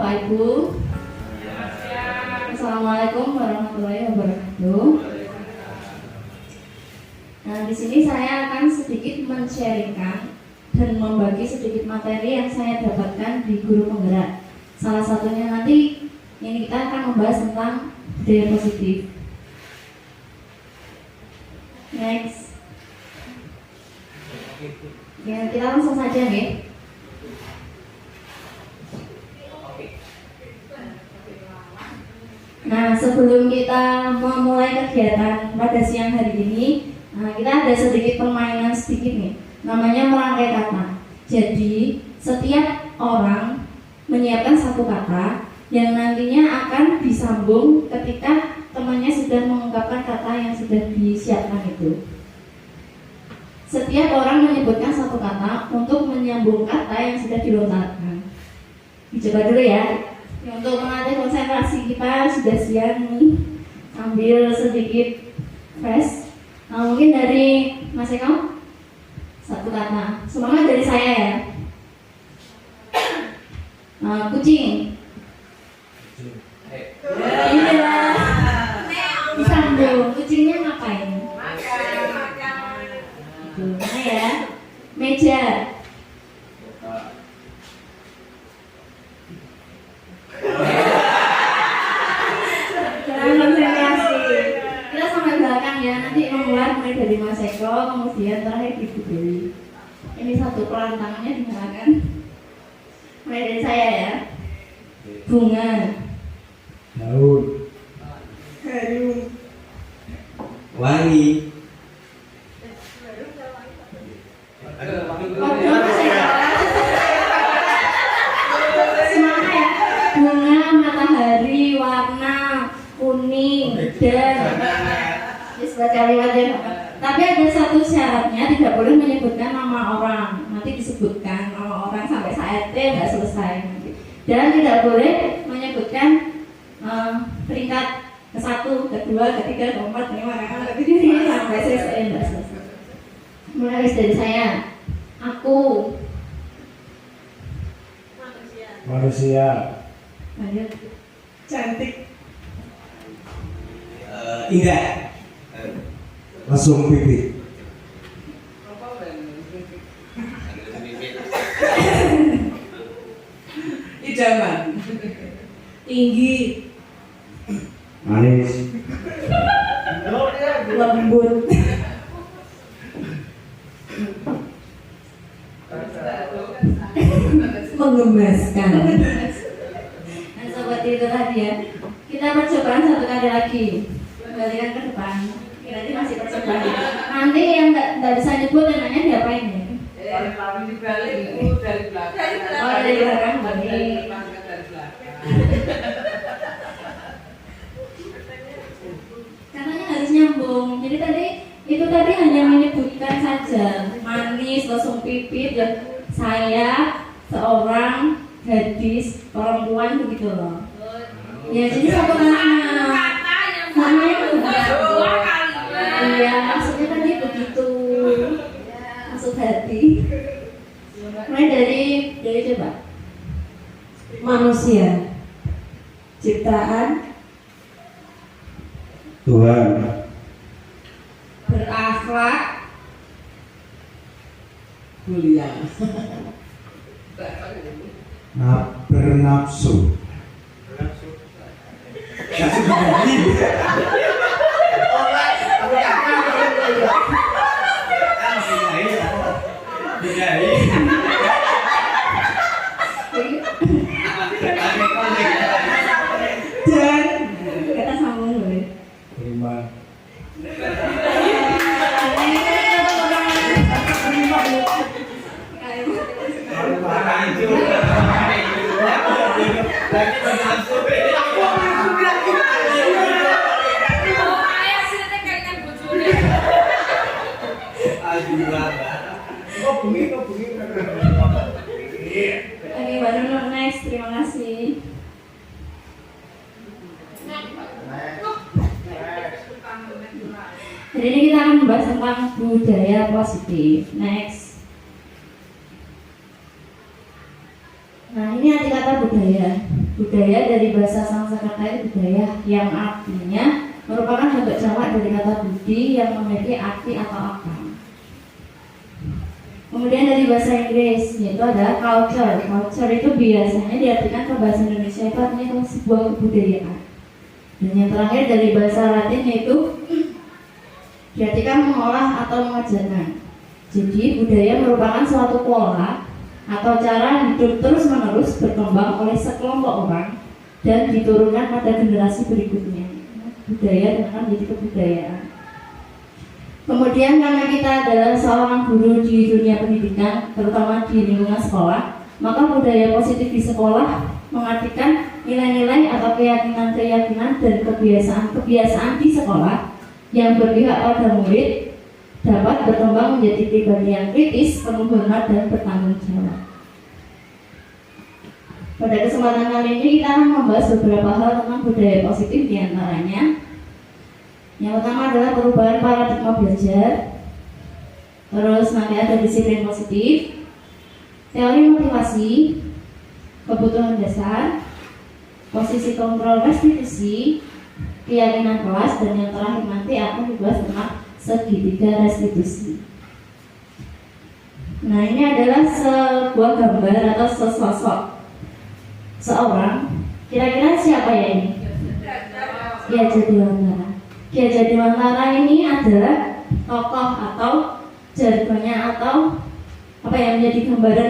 Bapak Ibu. Assalamualaikum warahmatullahi wabarakatuh. Nah, di sini saya akan sedikit men-sharingkan dan membagi sedikit materi yang saya dapatkan di guru penggerak. Salah satunya nanti ini kita akan membahas tentang budaya positif. Next. Ya, kita langsung saja nih. Nah, sebelum kita memulai kegiatan pada siang hari ini, kita ada sedikit permainan sedikit nih. Namanya merangkai kata. Jadi, setiap orang menyiapkan satu kata yang nantinya akan disambung ketika temannya sudah mengungkapkan kata yang sudah disiapkan itu. Setiap orang menyebutkan satu kata untuk menyambung kata yang sudah dilontarkan. Dicoba dulu ya. Untuk melatih konsentrasi kita sudah siang nih, sambil sedikit fresh. Mungkin dari Mas Eko satu kata. Semangat dari saya ya. Kucing. Iya. Disambung. Kucingnya ngapain? Makan. Nah ya. Meja. Kita sampai belakang ya, nanti mulai dari Mas Eko, kemudian terakhir Ibu Dewi. Ini satu pelantangannya dinyalakan. Mulai dari saya ya. Bunga. Daun. Harum. Wangi. Semangat ya. Bunga, matahari, warna kuning, dan kalimatnya. Tapi ada satu syaratnya, tidak boleh menyebutkan nama orang. Nanti disebutkan nama orang sampai saat nggak selesai. Dan tidak boleh menyebutkan peringkat ke-1, ke-2, ke-3, ke-4, ke-5, ke-6 sampai selesai nggak selesai. Mulai dari saya. Aku. Manusia. Lanjut. Cantik. Indah. Langsung pipi. Idaman. Tinggi. Manis. Lembut. Menggemaskan. Nah, sobat itu tadi ya. Kita percobaan satu kali lagi. Kembalikan ke depan. Nanti masih percobaan. Nanti yang nggak bisa nyebut namanya diapain ya? Di balik itu dari belakang. Oh, dari belakang. Dari depan ke dari belakang. Katanya harus nyambung. Jadi itu tadi hanya menyebutkan saja manis, langsung pipit, dan saya seorang gadis perempuan begitu loh. Ya jadi satu kalimat. Namanya enggak. Iya, maksudnya tadi begitu. Maksud hati. Mulai dari coba. Manusia. Ciptaan. Tuhan. Berakhlak. Mulia. Bernafsu. Dan kita sambung dulu. Terima. Oke, baru next. Terima kasih. Jadi ini kita akan membahas tentang budaya positif. Next. Nah, ini arti kata budaya. Budaya dari bahasa Sanskerta itu budaya, yang artinya merupakan bentuk jamak dari kata budi yang memiliki arti atau akar. Kemudian dari bahasa Inggris yaitu adalah culture. Culture itu biasanya diartikan ke bahasa Indonesia itu artinya sebuah kebudayaan. Dan yang terakhir dari bahasa Latin yaitu diartikan mengolah atau mengajarkan. Jadi budaya merupakan suatu pola atau cara hidup terus-menerus berkembang oleh sekelompok orang dan diturunkan pada generasi berikutnya. Budaya dengan menjadi kebudayaan. Kemudian karena kita adalah seorang guru di dunia pendidikan, terutama di lingkungan sekolah, maka budaya positif di sekolah mengartikan nilai-nilai atau keyakinan-keyakinan dan kebiasaan-kebiasaan di sekolah yang berpihak pada murid dapat berkembang menjadi pribadi yang kritis, penuh hormat dan bertanggung jawab. Pada kesempatan kali ini kita akan membahas beberapa hal tentang budaya positif, diantaranya yang pertama adalah perubahan paradigma belajar. Terus nanti ada disiplin positif, teori motivasi, kebutuhan dasar, posisi kontrol restitusi, keyakinan kelas, dan yang terakhir nanti akan dibahas tentang segitiga restitusi. Nah, ini adalah sebuah gambar atau sesosok seorang. Kira-kira siapa ya ini? Ki Hajar Dewantara. Ki Hajar Dewantara ini adalah tokoh atau jargonnya atau apa yang menjadi gambaran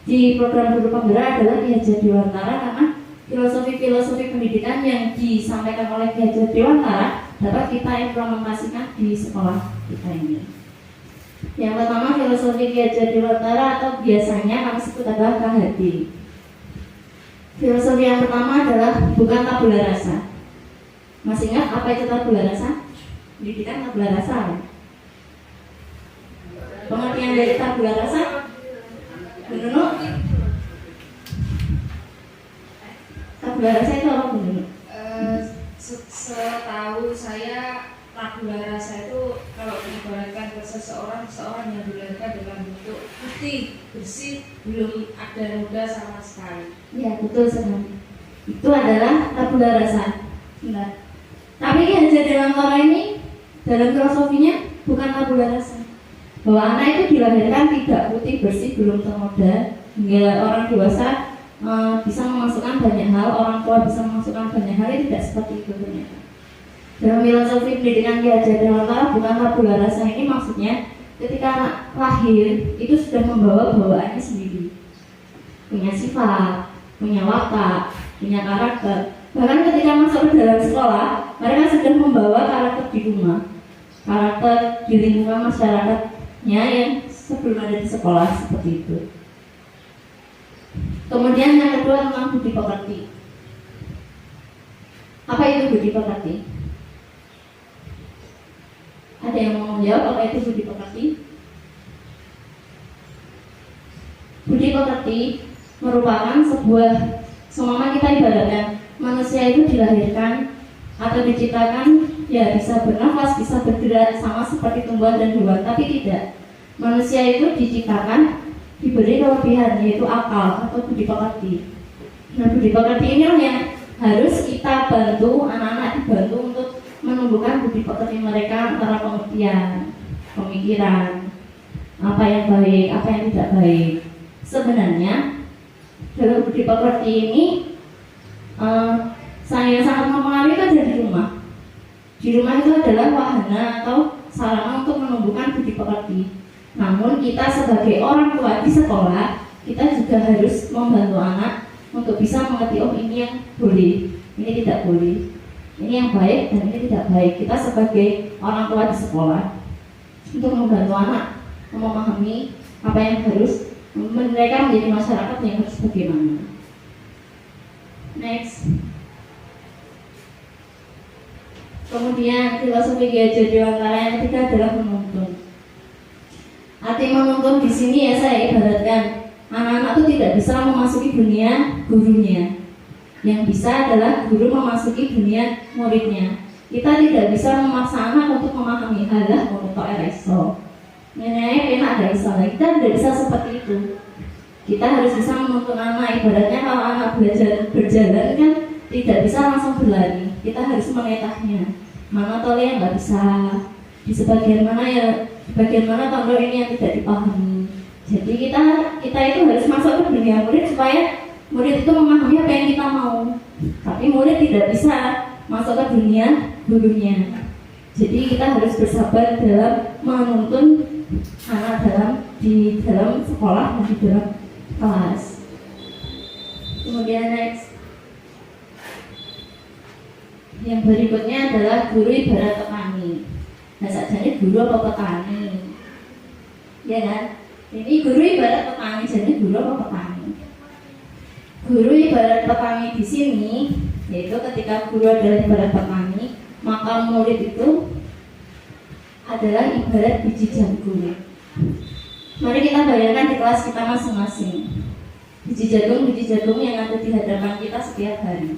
di program guru penggerak adalah Ki Hajar Dewantara, karena filosofi-filosofi pendidikan yang disampaikan oleh Ki Hajar Dewantara dapat kita implementasikan di sekolah kita ini. Yang pertama filosofi Ki Hajar Dewantara atau biasanya kami sebut adalah KHD. Filosofi yang pertama adalah bukan tabula rasa. Masih ingat apa itu tabula rasa? Pendidikan tabula rasa. Pengertian dari tabula rasa? Menurut tabula rasa itu apa menurut? Setahu saya tabula rasa itu kalau diibaratkan ke seseorang yang dilahirkan dalam bentuk putih, bersih, belum ada noda sama sekali. Ya, betul sekali. Itu adalah tabula rasa. Benar. Tapi Ki Hajar Dewantara ini dalam filosofinya bukan tabula rasa. Bahwa anak itu dilahirkan tidak putih, bersih, belum ternoda, hingga orang dewasa bisa memasukkan banyak hal, orang tua bisa memasukkan banyak hal, itu tidak seperti itu ternyata. Dalam filosofi pendidikan Ki Hajar Dewantara bukan tabula rasa ini maksudnya ketika anak lahir itu sudah membawa bawaannya sendiri, punya sifat, punya watak, punya karakter. Bahkan ketika masuk ke dalam sekolah, mereka sudah membawa karakter di rumah, karakter di lingkungan masyarakatnya yang sebelum ada di sekolah, seperti itu. Kemudian yang kedua tentang budi pekerti. Apa itu budi pekerti? Ada yang mau menjawab apa itu budi pekerti? Budi pekerti merupakan sebuah, seumpama kita ibaratkan manusia itu dilahirkan atau diciptakan ya bisa bernafas, bisa bergerak sama seperti tumbuhan dan hewan, tapi tidak. Manusia itu diciptakan diberi kelebihan yaitu akal atau budi pekerti. Nah, budi pekerti inilah yang harus kita bantu, anak-anak dibantu untuk menumbuhkan budi pekerti mereka antara pengertian, pemikiran, apa yang baik, apa yang tidak baik. Sebenarnya dalam budi pekerti ini saya sangat mempengaruhi kan dari rumah. Di rumah itu adalah wahana atau sarana untuk menumbuhkan budi pekerti. Namun kita sebagai orang tua di sekolah, kita juga harus membantu anak untuk bisa mengerti, oh ini yang boleh, ini tidak boleh, ini yang baik dan ini tidak baik. Kita sebagai orang tua di sekolah untuk membantu anak memahami apa yang harus mereka menjadi masyarakat yang harus bagaimana. Next. Kemudian filosofi Ki Hajar Dewantara yang ketiga adalah menuntun. Arti menuntun di sini ya saya ibaratkan anak-anak itu tidak bisa memasuki dunia gurunya. Yang bisa adalah guru memasuki dunia muridnya. Kita tidak bisa memaksa anak untuk memahami halah untuk RSO. Nenek enak ada iso. Kita tidak bisa seperti itu. Kita harus bisa menuntun anak. Ibaratnya kalau anak belajar berjalan kan tidak bisa langsung berlari. Kita harus menetahnya. Mana tol yang nggak bisa, di sebagian mana ya, bagian mana tolong ini yang tidak dipahami. Jadi kita itu harus masuk ke dunia murid supaya murid itu memahami apa yang kita mau. Tapi murid tidak bisa masuk ke dunia gurunya. Jadi kita harus bersabar dalam menuntun anak di dalam sekolah dan di dalam kelas. Kemudian next, yang berikutnya adalah guru ibarat petani. Nah, sajane guru apa petani? Ya kan? Ini guru ibarat petani, jadi guru apa petani? Guru ibarat petani di sini, yaitu ketika guru adalah ibarat petani, maka murid itu adalah ibarat biji jagung. Mari kita bayangkan di kelas kita masing-masing. Biji jagung yang ada di hadapan kita setiap hari.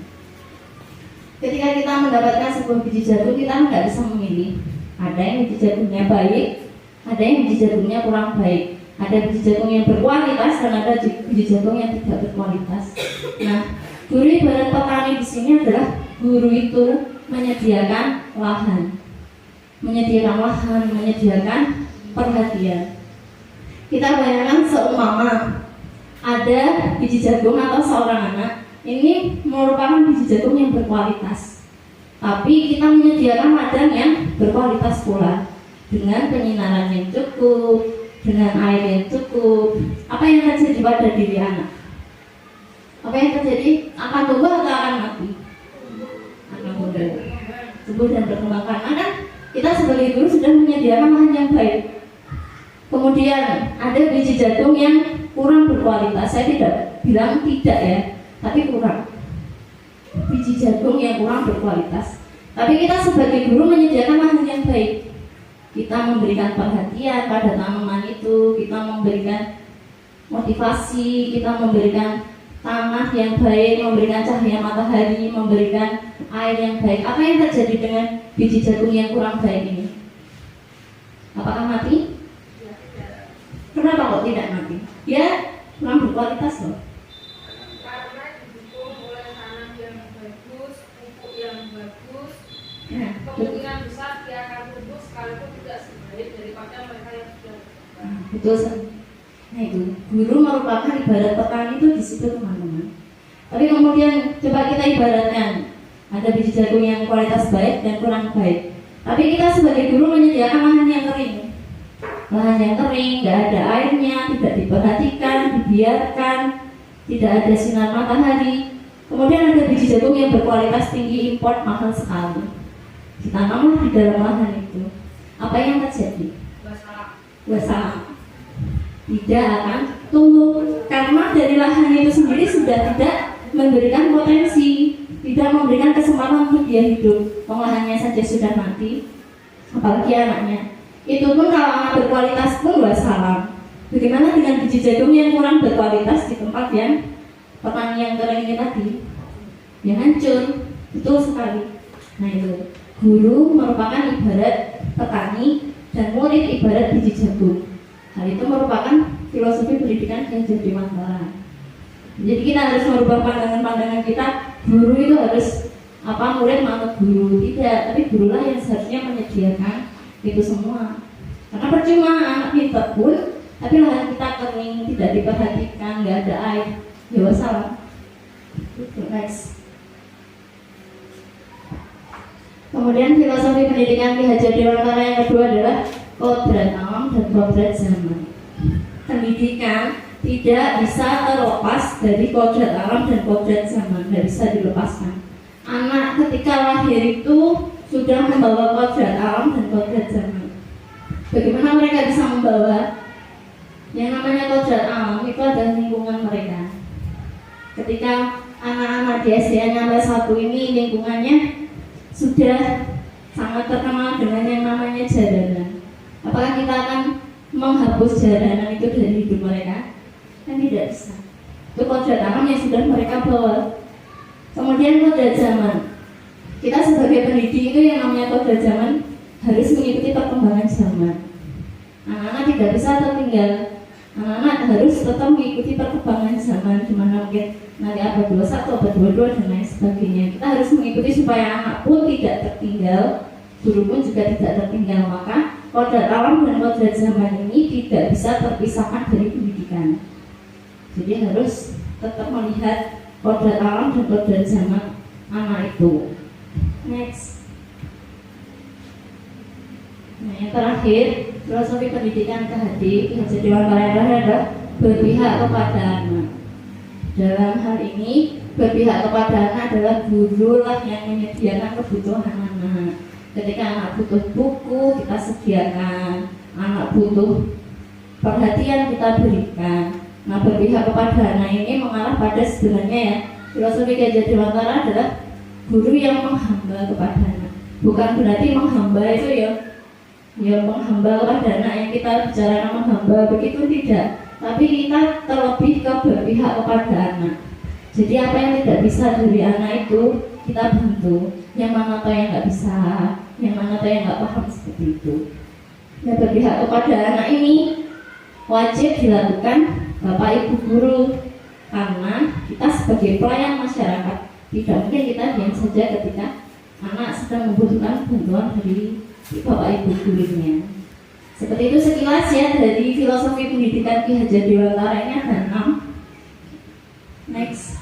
Ketika kita mendapatkan sebuah biji jagung, kita nggak bisa memilih. Ada yang biji jagungnya baik, ada yang biji jagungnya kurang baik. Ada biji jagung yang berkualitas dan ada biji jagung yang tidak berkualitas. Nah, guru ibarat petani di sini adalah guru itu menyediakan lahan, menyediakan perhatian. Kita bayangkan seumpama ada biji jagung atau seorang anak, ini merupakan biji jagung yang berkualitas. Tapi kita menyediakan ladang yang berkualitas pula, dengan penyinaran yang cukup, dengan air yang cukup. Apa yang terjadi pada diri anak? Apa yang terjadi? Akan tumbuh atau akan mati? Akan tumbuh dan berkembang. Karena kan kita sebagai guru sudah menyediakan lahan yang baik. Kemudian ada biji jagung yang kurang berkualitas. Saya tidak bilang tidak ya, tapi kurang. Biji jagung yang kurang berkualitas. Tapi kita sebagai guru menyediakan lahan yang baik. Kita memberikan perhatian pada tanaman itu, kita memberikan motivasi, kita memberikan tanah yang baik, memberikan cahaya matahari, memberikan air yang baik. Apa yang terjadi dengan biji jagung yang kurang baik ini? Apakah mati? Kenapa kok tidak mati? Ya kurang berkualitas loh. Karena didukung oleh tanah yang bagus, pupuk yang bagus, Nah, kemungkinan besar dia akan tumbuh sekalipun tidak sebaik daripada mereka yang sudah betul sekali. Nah itu, guru merupakan ibarat petani itu di situ teman-teman. Tapi kemudian coba kita ibaratkan, ada biji jagung yang kualitas baik dan kurang baik. Tapi kita sebagai guru menyediakan lahan yang kering. Lahan yang kering, nggak ada airnya, tidak diperhatikan, dibiarkan, tidak ada sinar matahari. Kemudian ada biji jagung yang berkualitas tinggi, import mahal sekali. Ditanamlah di dalam lahan itu. Apa yang terjadi? Wassalam. Tidak akan tumbuh karena dari lahan itu sendiri sudah tidak memberikan potensi, tidak memberikan kesempatan untuk dia hidup. Lahannya saja sudah mati, apalagi anaknya. Itu pun kalau anak berkualitas pun wassalam. Bagaimana dengan biji jagung yang kurang berkualitas di tempat yang petani yang kering ini tadi? Ya hancur, betul sekali. Nah itu, guru merupakan ibarat petani dan murid ibarat biji jagung. Hal itu merupakan filosofi pendidikan yang jadi masalah. Jadi kita harus merubah pandangan-pandangan kita. Guru itu harus murid manut guru, tidak. Tapi gurulah yang seharusnya menyediakan itu semua. Karena percuma anak pintar pun, tapi lahan kita kering, tidak diperhatikan, nggak ada air, ya wassalam. Next. Kemudian filosofi pendidikan Ki Hajar Dewantara yang kedua adalah kodrat alam dan kodrat zaman. Pendidikan tidak bisa terlepas dari kodrat alam dan kodrat zaman, tidak bisa dilepaskan. Anak ketika lahir itu sudah membawa kodrat alam dan kodrat zaman. Bagaimana mereka bisa membawa? Yang namanya kodrat alam itu adalah lingkungan mereka. Ketika anak-anak di SDN nyampe 1 ini lingkungannya sudah sangat terkenal dengan yang namanya jaranan. Apakah kita akan menghapus jaranan itu dari hidup mereka? Kan tidak bisa. Itu kodrat alam yang sudah mereka bawa. Kemudian kodrat zaman. Kita sebagai pendidik itu yang namanya kodrat zaman harus mengikuti perkembangan zaman. Anak-anak tidak bisa tertinggal. anak-anak harus tetap mengikuti perkembangan zaman, di mana mungkin nanti abad 21, abad 22 dan lain sebagainya. Kita harus mengikuti supaya anak pun tidak tertinggal, guru pun juga tidak tertinggal. Maka kodrat alam dan kodrat zaman ini tidak bisa terpisahkan dari pendidikan. Jadi harus tetap melihat kodrat alam dan kodrat zaman anak itu. Next. Nah, yang terakhir, filosofi pendidikan KHD Dewantara adalah berpihak kepada anak. Dalam hal ini, berpihak kepada anak adalah guru lah yang menyediakan kebutuhan anak. Ketika anak butuh buku, kita sediakan. Anak butuh perhatian, kita berikan. Nah, berpihak kepada anak ini mengarah pada sebenarnya ya, filosofi Gajah Dewantara adalah guru yang menghamba kepada anak. Bukan berarti menghamba itu ya menghamba kepada anak yang kita bicarakan menghamba, begitu tidak. Tapi kita terlebih ke berpihak kepada anak. Jadi apa yang tidak bisa dari anak itu kita bantu. Yang mana tahu yang nggak bisa, yang mana tahu yang nggak paham seperti itu. Dan berpihak kepada anak ini wajib dilakukan Bapak Ibu guru, karena kita sebagai pelayan masyarakat tidak mungkin kita diam saja ketika anak sedang membutuhkan bantuan dari Bapak Ibu gurunya. Seperti itu sekilas ya dari filosofi pendidikan Ki Hajar Dewantara, ini ada 6. Next.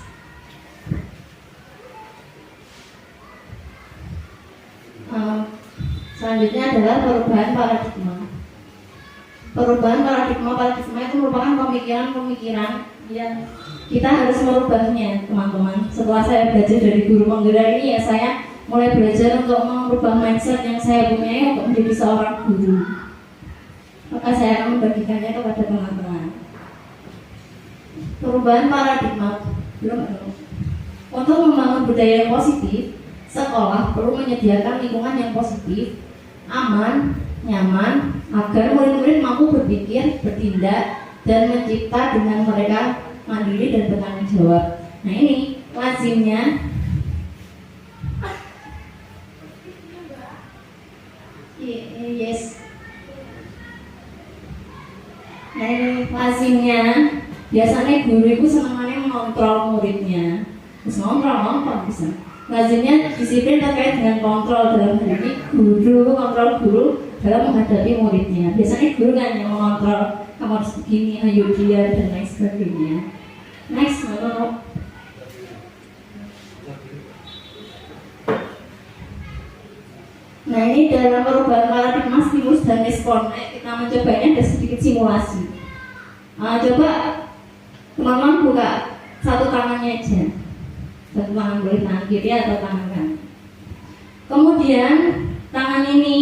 Selanjutnya adalah perubahan paradigma. Perubahan paradigma itu merupakan pemikiran-pemikiran yang kita harus merubahnya, teman-teman. Setelah saya belajar dari guru penggerak ini ya, saya mulai belajar untuk merubah mindset yang saya punya untuk menjadi seorang guru. Maka saya akan membagikannya kepada teman-teman. Perubahan paradigma untuk membangun budaya yang positif, sekolah perlu menyediakan lingkungan yang positif, aman, nyaman, agar murid-murid mampu berpikir, bertindak, dan mencipta dengan mereka mandiri dan bertanggung jawab. Nah, ini lazimnya Nah, ini lazimnya biasanya guru itu senangannya mengontrol muridnya. Terus ngontrol bisa. Lazimnya disiplin terkait dengan kontrol, dalam hal ini kontrol guru dalam menghadapi muridnya. Biasanya guru kan yang mengontrol, kamu harus begini, ayo dia, dan lain sebagainya. Next, Nah, ini dalam perubahan paradigma stimulus dan respon. Kita mencobanya ada sedikit simulasi. Coba teman-teman buka satu tangannya aja. Satu tangan, boleh tangan kiri atau tangan kanan. Kemudian tangan ini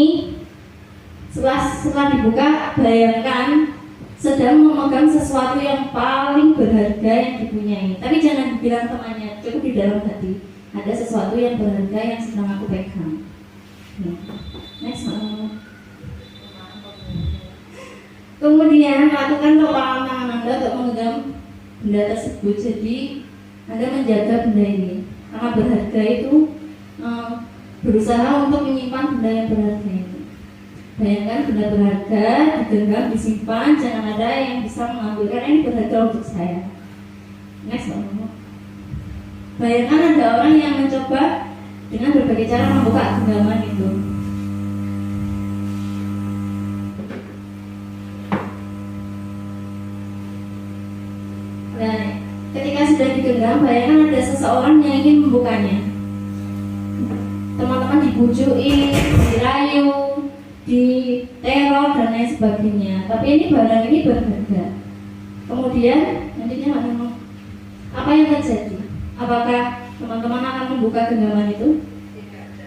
setelah dibuka, bayangkan sedang memegang sesuatu yang paling berharga yang dipunyai. Tapi jangan dibilang temannya, cukup di dalam hati. Ada sesuatu yang berharga yang sedang aku pegang. Next. Kemudian lakukan kepalan tangan Anda untuk memegang benda tersebut. Jadi Anda menjaga benda ini karena berharga itu, berusaha untuk menyimpan benda yang berharga itu. Bayangkan benda berharga digenggam, disimpan, jangan ada yang bisa mengambil karena ini berharga untuk saya. Next. Bayangkan ada orang yang mencoba dengan berbagai cara membuka genggaman itu. Nah, ketika sudah digenggam, bayangkan ada seseorang yang ingin membukanya. Teman-teman dibujukin, dirayu, diteror dan lain sebagainya. Tapi ini barang ini berharga. Kemudian nantinya apa yang terjadi? Apakah teman-teman akan membuka genggaman itu?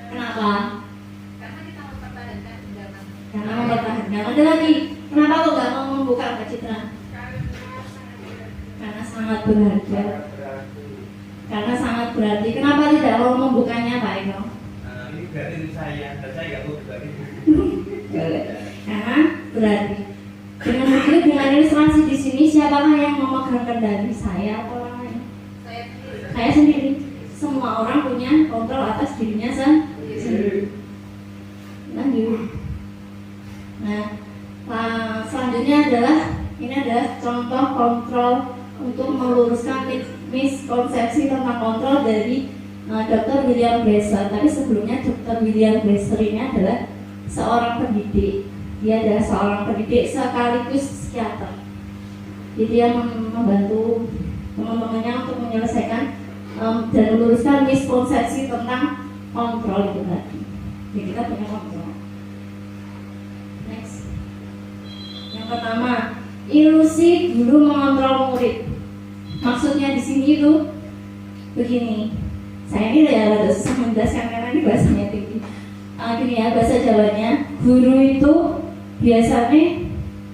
Kenapa? Karena kita mempertahankan genggaman. Karena mempertahankan. Ada lagi, kenapa kok nggak mau membuka, Mbak Citra? Karena sangat berharga. Karena sangat berarti. Kenapa tidak mau membukanya, Pak Eko? Ini berarti saya, dan saya nggak mau berbagi. Karena berarti. Dengan begitu, dengan ilustrasi di sini, siapakah yang memegang kendali, saya atau orang lain? Saya sendiri. Semua orang punya kontrol atas dirinya sendiri. Lanjut. Nah, selanjutnya adalah ini adalah contoh untuk meluruskan miskonsepsi tentang kontrol dari Dr. William Glasser. Tapi sebelumnya Dr. William Glasser ini adalah seorang pendidik. Dia adalah seorang pendidik sekaligus psikiater. Jadi dia membantu teman-temannya untuk menyelesaikan dan meluruskan miskonsepsi tentang kontrol itu tadi. Jadi kita punya kontrol. Next. Yang pertama, ilusi guru mengontrol murid. Maksudnya di sini itu begini. Saya ini rada susah menjelaskan karena ini bahasanya tinggi. Gini ya, bahasa Jawanya, guru itu biasanya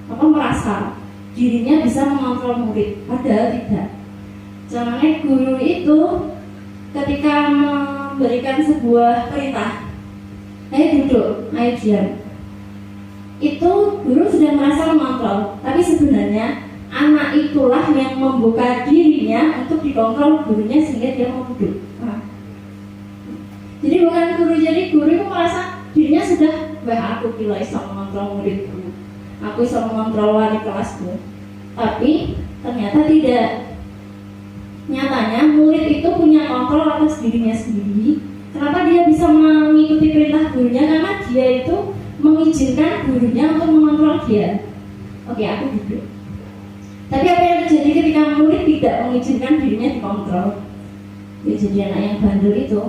merasa dirinya bisa mengontrol murid, padahal tidak. Contohnya guru itu ketika memberikan sebuah perintah, ayo duduk, ayo diam, itu guru sudah merasa mengontrol, tapi sebenarnya anak itulah yang membuka dirinya untuk dikontrol gurunya sehingga dia mau duduk. Jadi bukan guru, jadi guru itu merasa dirinya sudah, wah aku kira bisa mengontrol muridku, aku bisa mengontrol wali kelasku. Tapi ternyata tidak. Nyatanya murid itu punya kontrol atas dirinya sendiri. Kenapa dia bisa mengikuti perintah gurunya? Karena dia itu mengizinkan gurunya untuk mengontrol dia. Oke, aku duduk. Tapi apa yang terjadi ketika murid tidak mengizinkan dirinya dikontrol? Ya, jadi anak yang bandel itu.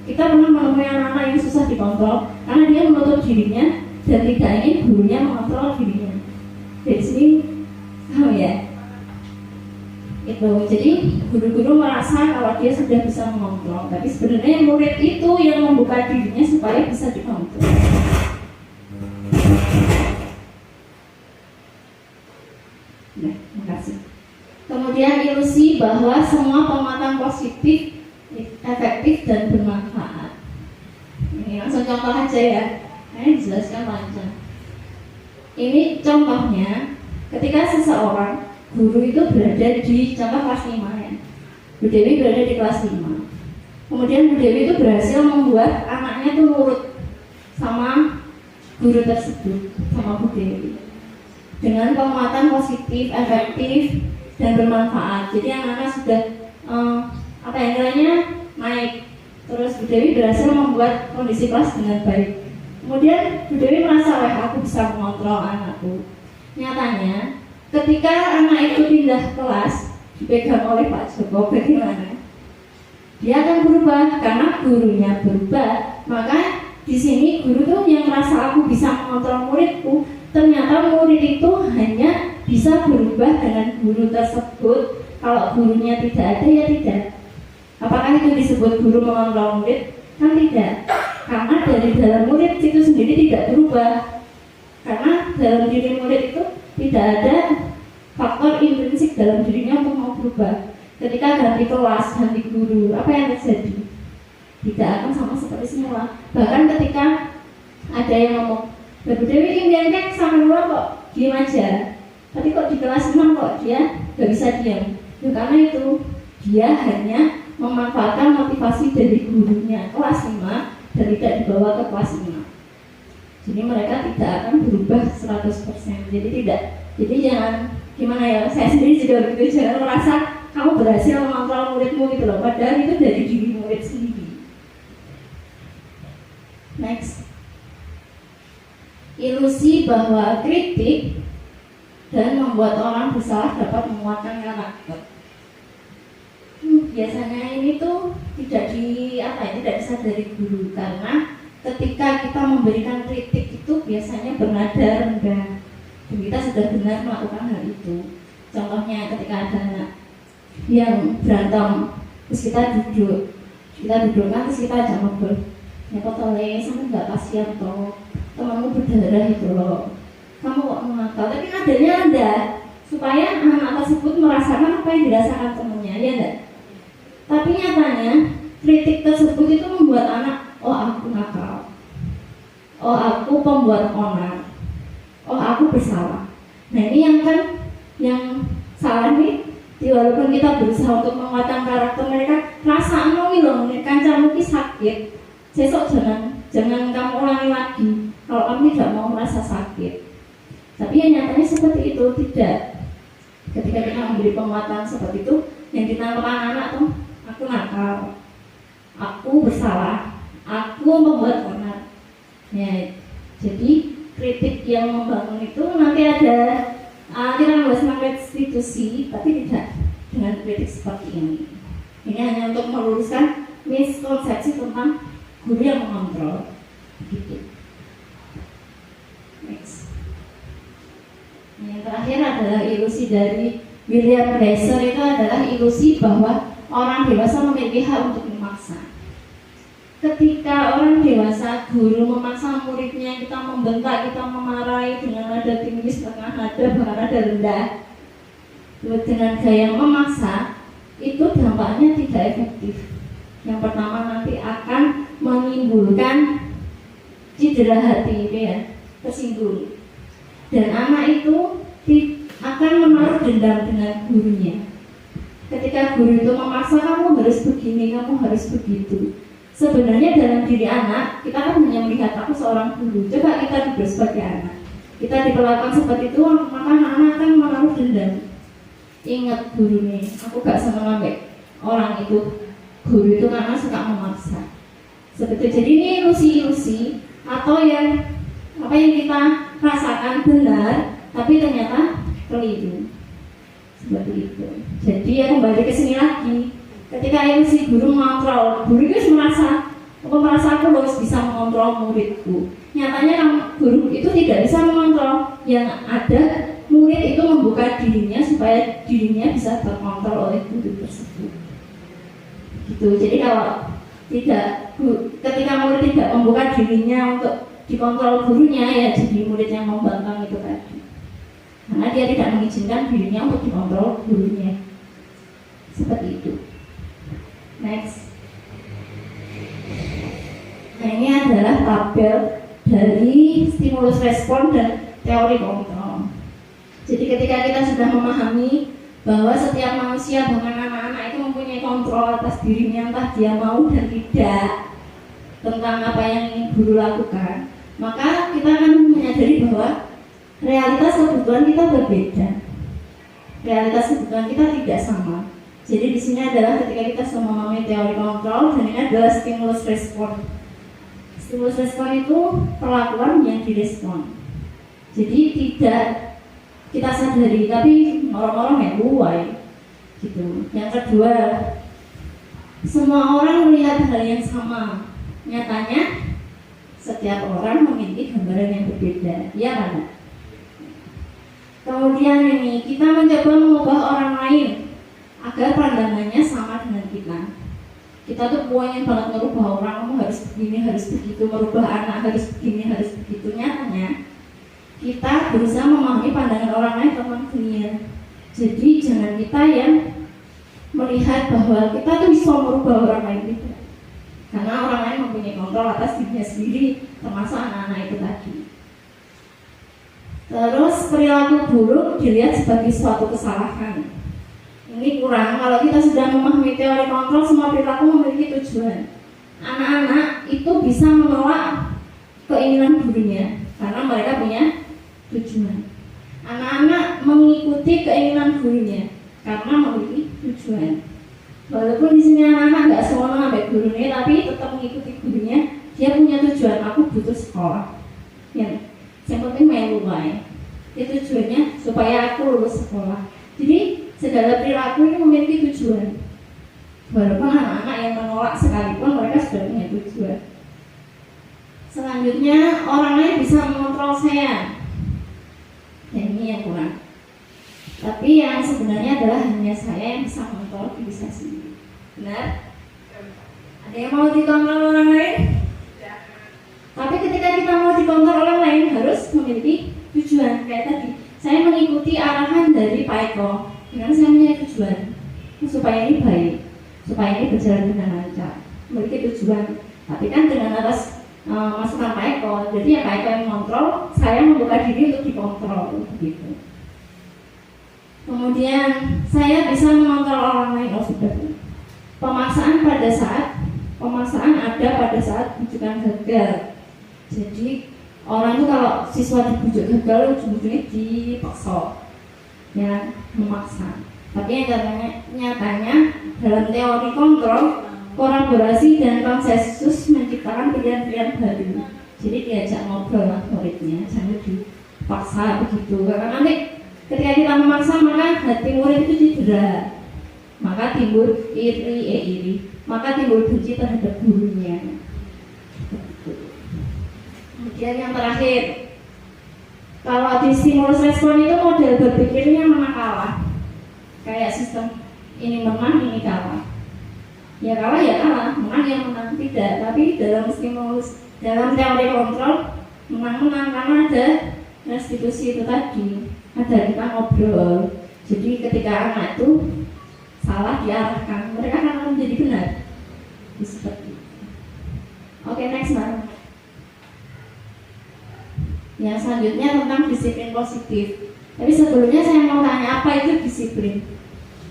Kita pernah menemui anak-anak yang susah dikontrol karena dia menutup dirinya dan tidak ingin gurunya mengontrol dirinya. Dari sini, paham ya? Itu. Jadi guru-guru merasa kalau dia sudah bisa mengontrol, tapi sebenarnya murid itu yang membuka dirinya supaya bisa dikontrol. Nah, makasih. Kemudian ilusi bahwa semua penguatan positif efektif dan bermanfaat. Ini langsung contoh aja ya. Ini dijelaskan panjang. Ini contohnya ketika seseorang guru itu berada di contoh kelas 5 ya. Bu Dewi berada di kelas 5. Kemudian Bu Dewi itu berhasil membuat anaknya itu nurut sama guru tersebut, sama Bu Dewi. Dengan penguatan positif, efektif dan bermanfaat. Jadi anak-anak sudah nilainya naik. Terus Bu Dewi berhasil membuat kondisi kelas dengan baik. Kemudian Bu Dewi merasa, wah aku bisa mengontrol anakku. Nyatanya, ketika anak itu pindah kelas, dipegang oleh Pak Joko, bagaimana? Dia akan berubah karena gurunya berubah. Maka di sini guru tuh yang merasa aku bisa mengontrol muridku. Ternyata murid itu hanya bisa berubah dengan guru tersebut. Kalau gurunya tidak ada, ya tidak. Apakah itu disebut guru mengontrol murid? Kan tidak. Karena dari dalam murid itu sendiri tidak berubah. Karena dalam diri murid itu tidak ada faktor intrinsik dalam dirinya untuk mau berubah. Ketika ganti kelas, ganti guru, apa yang terjadi? Tidak akan sama seperti semula. Bahkan ketika ada yang ngomong, Bu Dewi ini sama dua kok diam aja. Tapi kok di kelas 6 kok dia gak bisa diam? Ya karena itu dia hanya memanfaatkan motivasi dari gurunya kelas 5 dan tidak dibawa ke kelas 5. Jadi mereka tidak akan berubah 100%. Jadi tidak. Jadi jangan gimana ya? Saya sendiri juga begitu. Jangan merasa kamu berhasil mengontrol muridmu gitu loh. Padahal itu dari diri murid sendiri. Next. Ilusi bahwa kritik dan membuat orang bersalah dapat menguatkan karakter. Biasanya ini tuh tidak disadari guru karena ketika kita memberikan kritik itu biasanya bernada rendah dan kita sudah benar melakukan hal itu. Contohnya ketika ada anak yang berantem, terus kita dudukkan, terus kita ajak ngobrol. Ya kok toleh, sampai nggak kasihan toh, temanmu berdarah itu loh. Kamu kok mengakal, tapi nadanya rendah supaya anak tersebut merasakan apa yang dirasakan temannya, ya enggak? Tapi nyatanya kritik tersebut itu membuat anak, oh aku nakal, oh aku pembuat onar, oh aku bersalah. Nah ini yang salah nih. Walaupun kita berusaha untuk menguatkan karakter mereka, rasa loh, kancamu ki sakit, besok jangan kamu ulangi lagi kalau kamu tidak mau merasa sakit. Tapi yang nyatanya seperti itu tidak. Ketika kita memberi penguatan seperti itu, yang ditangkap anak-anak tuh, aku nakal, aku bersalah, aku membuat onar. Ya, jadi kritik yang membangun itu nanti ada kita membahas tentang restitusi, tapi tidak dengan kritik seperti ini. Ini hanya untuk meluruskan miskonsepsi tentang guru yang mengontrol. Gitu. Next. Yang terakhir adalah ilusi dari William Glasser. Itu adalah ilusi bahwa orang dewasa memiliki hak untuk memaksa. Ketika orang dewasa, guru memaksa muridnya, kita membentak, kita memarahi dengan nada tinggi, setengah nada, bahkan nada rendah, dengan gaya memaksa, itu dampaknya tidak efektif. Yang pertama nanti akan menimbulkan cedera hati, ya, tersinggung. Dan anak itu akan menaruh dendam dengan gurunya. Ketika guru itu memaksa, kamu harus begini, kamu harus begitu. Sebenarnya dalam diri anak, kita kan hanya melihat aku seorang guru. Coba kita duduk sebagai anak, kita diperlakukan seperti itu, maka anak akan menaruh dendam. Ingat guru nih, aku gak senang sampai orang itu, guru itu karena suka memaksa. Seperti jadi ini ilusi-ilusi atau yang apa yang kita rasakan benar, tapi ternyata keliru. Seperti itu. Jadi ya kembali ke sini lagi. Ketika ilusi guru mengontrol, guru itu merasa aku harus bisa mengontrol muridku. Nyatanya guru itu tidak bisa mengontrol. Yang ada murid itu membuka dirinya supaya dirinya bisa terkontrol oleh guru tersebut. Gitu. Jadi kalau ketika murid tidak membuka dirinya untuk dikontrol gurunya, ya jadi murid yang membangkang itu tadi. Karena dia tidak mengizinkan dirinya untuk dikontrol gurunya. Seperti itu. Next. Nah, ini adalah tabel dari stimulus respon dan teori kontrol. Jadi ketika kita sudah memahami bahwa setiap manusia, bahkan anak-anak itu mempunyai kontrol atas dirinya, entah dia mau dan tidak, tentang apa yang ingin guru lakukan, maka kita akan menyadari bahwa realitas kebutuhan kita berbeda. Realitas kebutuhan kita tidak sama. Jadi di sini adalah ketika kita sudah memahami teori kontrol, dan ini adalah stimulus respon. Stimulus respon itu perlakuan yang direspon. Jadi tidak kita sadari, tapi orang-orang yang luai, gitu. Yang kedua, semua orang melihat hal yang sama. Nyatanya setiap orang memiliki gambaran yang berbeda, ya kan? Kemudian ini kita mencoba mengubah orang lain agar pandangannya sama dengan kita. Kita tuh pengen banget merubah orang, kamu harus begini, harus begitu, merubah anak harus begini, harus begitu. Nyatanya kita berusaha memahami pandangan orang lain tentang dunia. Jadi jangan kita yang melihat bahwa kita tuh bisa merubah orang lain, tidak. Karena orang lain mempunyai kontrol atas dirinya sendiri, termasuk anak-anak itu tadi. Terus perilaku buruk dilihat sebagai suatu kesalahan. Ini kurang. Kalau kita sudah memahami teori kontrol, semua perilaku memiliki tujuan. Anak-anak itu bisa menolak keinginan gurunya karena mereka punya tujuan. Anak-anak mengikuti keinginan gurunya karena memiliki tujuan. Walaupun di sini anak-anak nggak semua ngambil gurunya, tapi tetap mengikuti gurunya. Dia punya tujuan. Aku butuh sekolah. Yang penting melu wae. Itu tujuannya supaya aku lulus sekolah. Jadi segala perilaku ini memiliki tujuan. Walaupun anak-anak yang menolak sekalipun, mereka sudah punya tujuan. Selanjutnya, orang lain bisa mengontrol saya. Dan ini yang kurang. Tapi yang sebenarnya adalah hanya saya yang bisa mengontrol diri saya sendiri. Benar? Ada yang mau dikontrol orang lain? Tapi ketika kita mau dikontrol orang lain, harus memiliki tujuan. Kayak tadi, saya mengikuti arahan dari Pak Eko karena saya punya tujuan supaya ini baik, supaya ini berjalan dengan lancar, memiliki tujuan. Tapi kan dengan atas masukan Pak Eko, jadi ya Pak Eko yang mengontrol, saya membuka diri untuk dikontrol, begitu. Kemudian saya bisa mengontrol orang lain. Oh sudah. Pemaksaan ada pada saat bujukan gagal. Jadi orang itu kalau siswa dibujuk gagal, ujung-ujungnya dipaksa. yang memaksa. Tapi yang nyatanya dalam teori kontrol, kolaborasi dan konsensus menciptakan pilihan-pilihan baru. Jadi diajak ngobrol lah muridnya, jangan dipaksa begitu. Karena nanti ketika kita memaksa maka hati murid itu cedera, maka timbul iri, maka timbul benci terhadap gurunya. Kemudian yang terakhir, kalau di stimulus respon itu model berpikirnya menang kalah, kayak sistem ini menang ini kalah. Ya kalah ya kalah, menang ya menang tidak. Tapi dalam stimulus, dalam teori kontrol menang-menang karena ada restitusi itu tadi, ada kita ngobrol. Jadi ketika anak itu salah diarahkan, mereka akan menjadi benar. Seperti itu. Oke, next Mbak. Yang selanjutnya tentang disiplin positif. Tapi sebelumnya saya mau tanya, apa itu disiplin?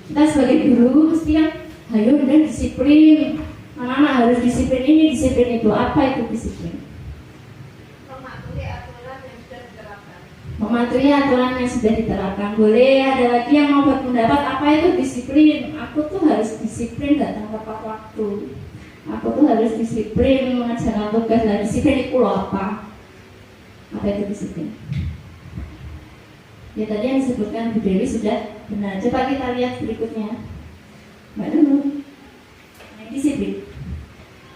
Kita sebagai guru mesti kan, ayo udah disiplin, anak-anak harus disiplin ini, disiplin itu. Apa itu disiplin? Mematuhi aturan yang sudah diterapkan. Mematuhi aturan yang sudah diterapkan. Boleh ada lagi yang mau berpendapat apa itu disiplin? Aku tuh harus disiplin datang tepat waktu. Aku tuh harus disiplin mengerjakan tugas. Nah, disiplin itu apa? Apa itu disiplin? Ya tadi yang disebutkan Bu Dewi sudah benar. Coba kita lihat berikutnya. Mbak Nunu. Disiplin.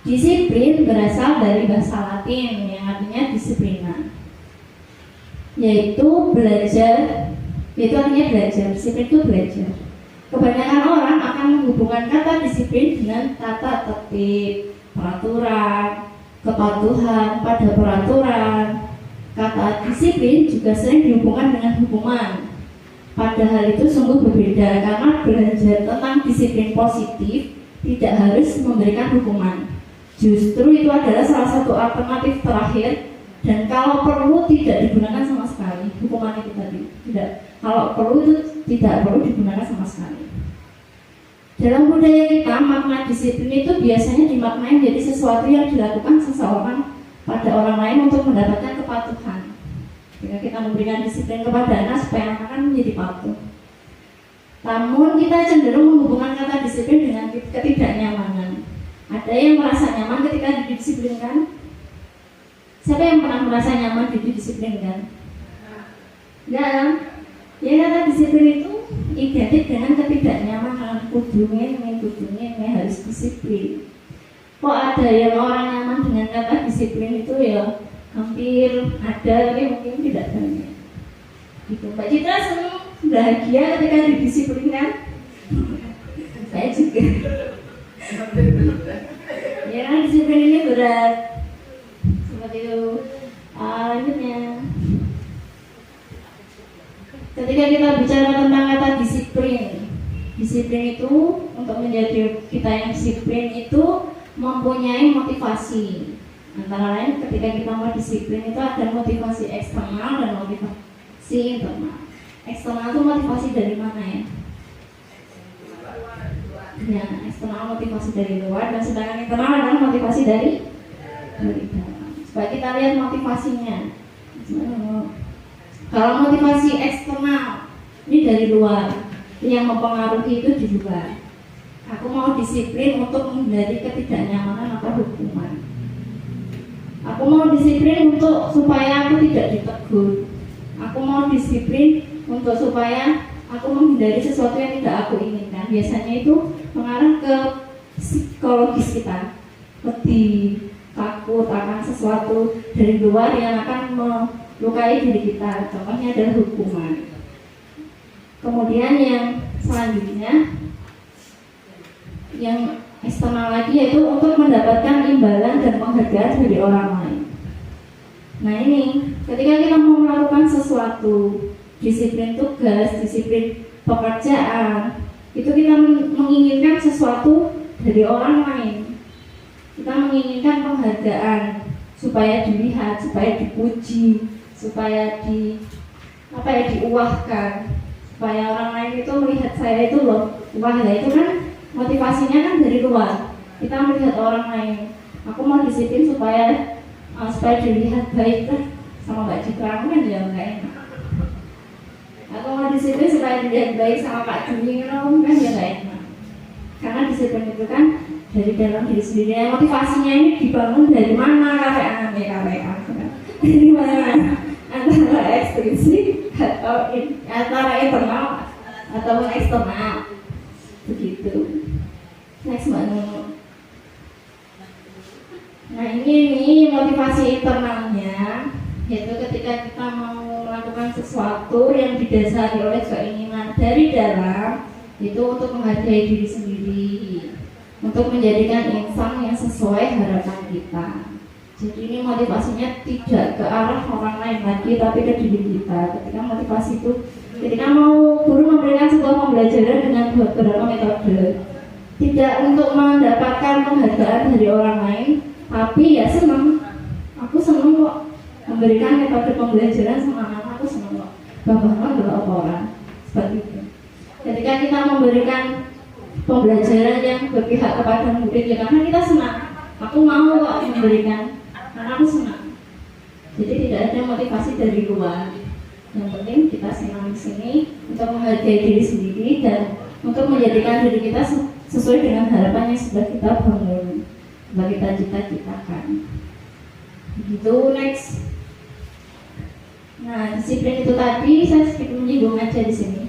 Disiplin berasal dari bahasa Latin yang artinya disiplina, yaitu belajar, yaitu artinya belajar. Disiplin itu belajar. Kebanyakan orang akan menghubungkan kata disiplin dengan tata tertib, peraturan, kepatuhan pada peraturan. Kata disiplin juga sering dihubungkan dengan hukuman. Padahal itu sungguh berbeda, karena belajar tentang disiplin positif tidak harus memberikan hukuman. Justru itu adalah salah satu alternatif terakhir, dan kalau perlu tidak digunakan sama sekali. Hukuman itu tadi tidak, kalau perlu itu tidak perlu digunakan sama sekali. Dalam budaya kita, makna disiplin itu biasanya dimaknai menjadi sesuatu yang dilakukan seseorang pada orang lain untuk mendapatkan kepatuhan. Jika kita memberikan disiplin kepada anak supaya anak akan menjadi patuh. Namun kita cenderung menghubungkan kata disiplin dengan ketidaknyamanan. Ada yang merasa nyaman ketika didisiplinkan? Siapa yang pernah merasa nyaman didisiplinkan? Enggak kan? Ya, kata disiplin itu identik dengan ketidaknyamanan. Kudungin harus disiplin. Kok ada yang orang nyaman dengan kata disiplin itu ya hampir ada, tapi mungkin tidak banyak. Gitu. Mbak Citra senang bahagia ketika didisiplinkan. Saya juga. Ya kan disiplin ini berat. Seperti itu. Lanjutnya. Ketika kita bicara tentang kata disiplin, disiplin itu untuk menjadi kita yang disiplin itu mempunyai motivasi. Antara lain ketika kita mau disiplin itu ada motivasi eksternal dan motivasi internal. Eksternal itu motivasi dari mana ya? Ya, eksternal motivasi dari luar, dan sedangkan internal adalah motivasi dari dalam. Supaya kita lihat motivasinya. Kalau motivasi eksternal ini dari luar, yang mempengaruhi itu di luar. Aku mau disiplin untuk menghindari ketidaknyamanan atau hukuman. Aku mau disiplin untuk supaya aku tidak ditegur. Aku mau disiplin untuk supaya aku menghindari sesuatu yang tidak aku inginkan. Biasanya itu mengarah ke psikologis kita, lebih takut akan sesuatu dari luar yang akan melukai diri kita. Contohnya adalah hukuman. Kemudian yang selanjutnya, yang eksternal lagi, yaitu untuk mendapatkan imbalan dan penghargaan dari orang lain. Nah ini, ketika kita mau melakukan sesuatu, disiplin tugas, disiplin pekerjaan, itu kita menginginkan sesuatu dari orang lain. Kita menginginkan penghargaan supaya dilihat, supaya dipuji, supaya diuahkan, supaya orang lain itu melihat saya itu loh, wah itu kan motivasinya kan dari luar. Kita melihat orang lain. Aku mau disiplin supaya dilihat baik kan sama Mbak Citra, kan ya enggak enak. Aku mau disiplin supaya dilihat baik sama Pak Dwi, kan ya nggak enak. Karena disiplin itu kan dari dalam diri sendiri. Motivasinya ini dibangun dari mana? KPA, dari mana? Antara ekstrinsik atau antara internal ataupun eksternal. Begitu. Next Mbak Nunu. Nah ini motivasi internalnya, yaitu ketika kita mau melakukan sesuatu yang didasari oleh keinginan dari dalam, itu untuk menghargai diri sendiri, untuk menjadikan insan yang sesuai harapan kita. Jadi ini motivasinya tidak ke arah orang lain lagi, tapi ke diri kita. Ketika motivasi itu, ketika mau guru memberikan sebuah pembelajaran dengan beberapa metode, tidak untuk mendapatkan penghargaan dari orang lain, tapi ya senang. Aku senang kok memberikan metode pembelajaran sama anak, aku senang kok. Bangga adalah orang seperti itu. Ketika kita memberikan pembelajaran yang berpihak kepada murid, ya karena kita senang. Aku mau kok memberikan, karena aku senang. Jadi tidak ada motivasi dari luar. Yang penting kita senang di sini untuk menghargai diri sendiri dan untuk menjadikan diri kita sesuai dengan harapan yang sudah kita bangun, sudah kita cita-citakan. Begitu. Next. Nah, disiplin itu tadi saya sedikit menyinggung aja di sini.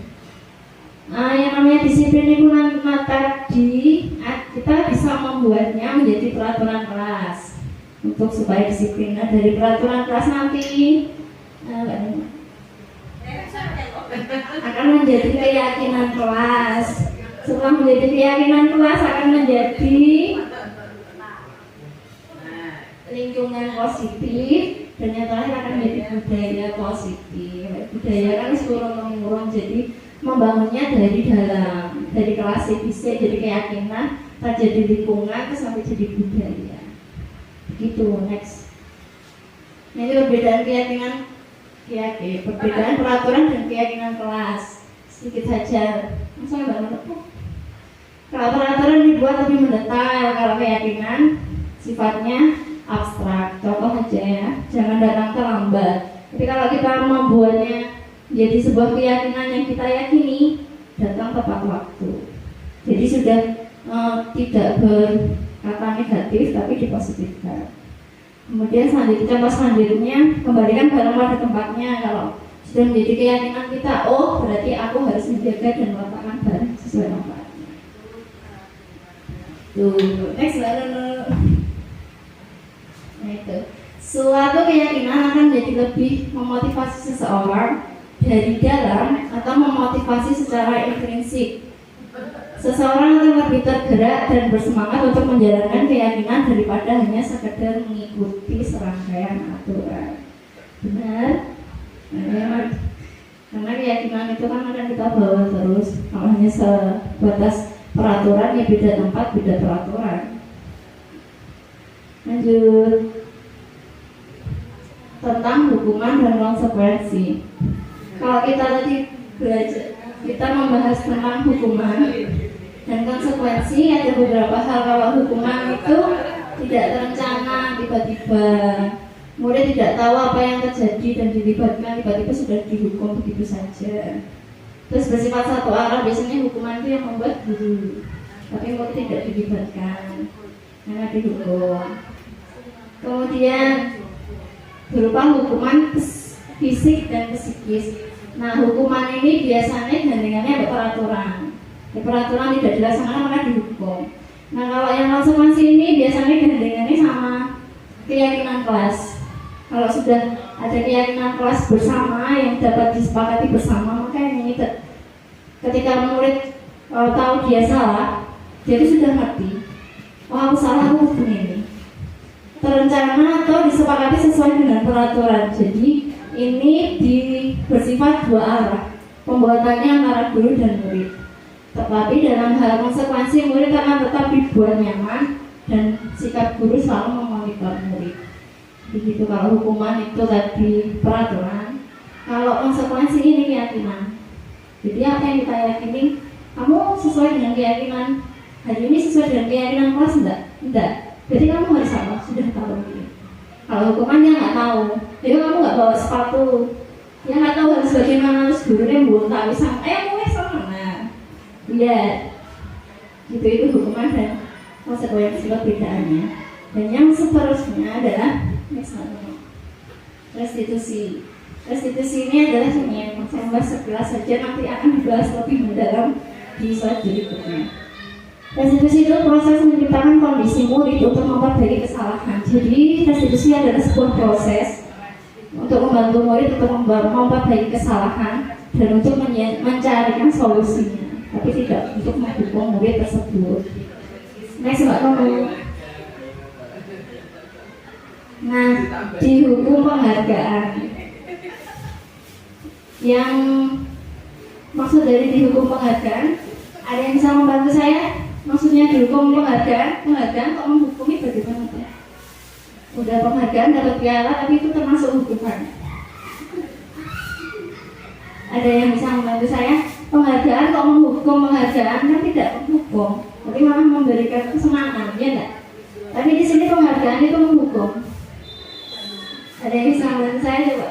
Nah, yang namanya disiplin itu tadi kita bisa membuatnya menjadi peraturan kelas untuk supaya disiplin. Nah, dari peraturan kelas nanti akan menjadi keyakinan kelas. Setelah menjadi keyakinan kelas akan menjadi lingkungan positif, dan yang terakhir akan menjadi budaya positif. Budaya kan turun-menurun, jadi membangunnya dari dalam, dari kelas bisa jadi keyakinan, terjadi lingkungan, terus sampai jadi budaya. Begitu. Next. Ini perbedaan keyakinan, perbedaan peraturan dan keyakinan kelas. Sedikit saja. Misalnya Mbak Nunu. Kalau peraturan dibuat lebih mendetail, kalau keyakinan sifatnya abstrak. Contoh aja ya, jangan datang terlambat. Tapi kalau kita membuatnya jadi sebuah keyakinan yang kita yakini, datang tepat waktu. Jadi sudah tidak berkata negatif, tapi dipositifkan. Kemudian contoh selanjutnya, kembalikan barang pada tempatnya. Kalau sudah menjadi keyakinan kita, oh berarti aku harus menjaga dan meletakkan barang sesuai tempatnya. Tuh, next Nah itu, suatu keyakinan akan menjadi lebih memotivasi seseorang dari dalam atau memotivasi secara intrinsik. Seseorang akan lebih tergerak dan bersemangat untuk menjalankan keyakinan daripada hanya sekedar mengikuti serangkaian aturan. Benar? Nah, karena keyakinan itu kan akan kita bawa terus. Kalau hanya sebatas peraturan, ya beda tempat, beda peraturan. Lanjut. Tentang hukuman dan konsekuensi. Kalau kita tadi belajar, kita membahas tentang hukuman dan konsekuensi, ada beberapa hal. Kalau hukuman itu tidak terencana, tiba-tiba murid tidak tahu apa yang terjadi dan dilibatkan, tiba-tiba sudah dihukum begitu saja. Terus bersifat satu arah, biasanya hukuman itu yang membuat guru, tapi murid tidak dilibatkan karena dihukum. Kemudian berupa hukuman fisik dan psikis. Nah, hukuman ini biasanya gandengannya ada peraturan. Peraturan tidak dilaksanakan maka dihukum. Nah, kalau yang konsekuensi ini biasanya gandengannya sama keyakinan kelas. Kalau sudah ada keyakinan kelas bersama yang dapat disepakati bersama, maka ini ketika murid tahu dia salah, dia itu sudah ngerti. Oh, aku salah, aku begini. Terencana atau disepakati sesuai dengan peraturan. Jadi ini bersifat dua arah, pembuatannya antara guru dan murid. Tetapi dalam hal konsekuensi, murid akan tetap dibuat nyaman dan sikap guru selalu memonitor murid. Begitu kalau hukuman itu tadi peraturan, kalau konsekuensi ini keyakinan. Jadi apa yang kita yakini, kamu sesuai dengan keyakinan hari ini, sesuai dengan keyakinan kelas enggak. Jadi kamu harus apa? Sudah tahu. Kalau hukumannya nggak tahu, jadi kamu nggak bawa sepatu Ya nggak tahu harus bagaimana, terus gurunya bontak bisa mulai sana. Iya, itu hukuman dan konsekuensi perbedaannya. Dan yang seterusnya adalah restitusi. Restitusi ini adalah yang saya bahas sekilas saja, nanti akan dibahas lebih mendalam di slide berikutnya. Restitusi itu proses menciptakan kondisi murid untuk memperbaiki kesalahan. Jadi restitusi adalah sebuah proses untuk membantu murid untuk memperbaiki kesalahan dan untuk mencarikan solusinya, tapi tidak untuk mendukung murid tersebut. Next, Mbak Nono. Nah, di hukum penghargaan yang maksud dari di hukum penghargaan, ada yang bisa membantu saya? Maksudnya di hukum penghargaan kok menghukumi bagaimana? Udah penghargaan dapat piala, tapi itu termasuk hukuman. Ada yang bisa membantu saya? Penghargaan kok menghukum? Penghargaan kan tidak menghukum, tapi malah memberikan kesenangan, ya enggak? Tapi di sini penghargaan itu menghukum. Ada yang bisa membantu saya coba?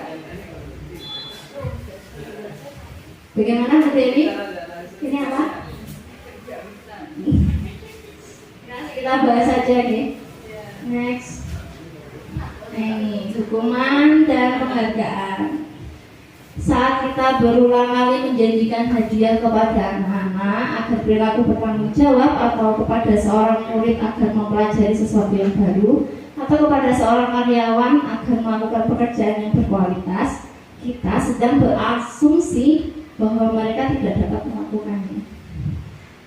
Bagaimana Bu Dewi? Ini apa? Kita bahas saja nih. Next. Ini hukuman dan penghargaan. Saat kita berulang kali menjanjikan hadiah kepada anak-anak agar perilaku bertanggung jawab, atau kepada seorang murid agar mempelajari sesuatu yang baru, atau kepada seorang karyawan agar melakukan pekerjaan yang berkualitas, kita sedang berasumsi bahwa mereka tidak dapat melakukannya,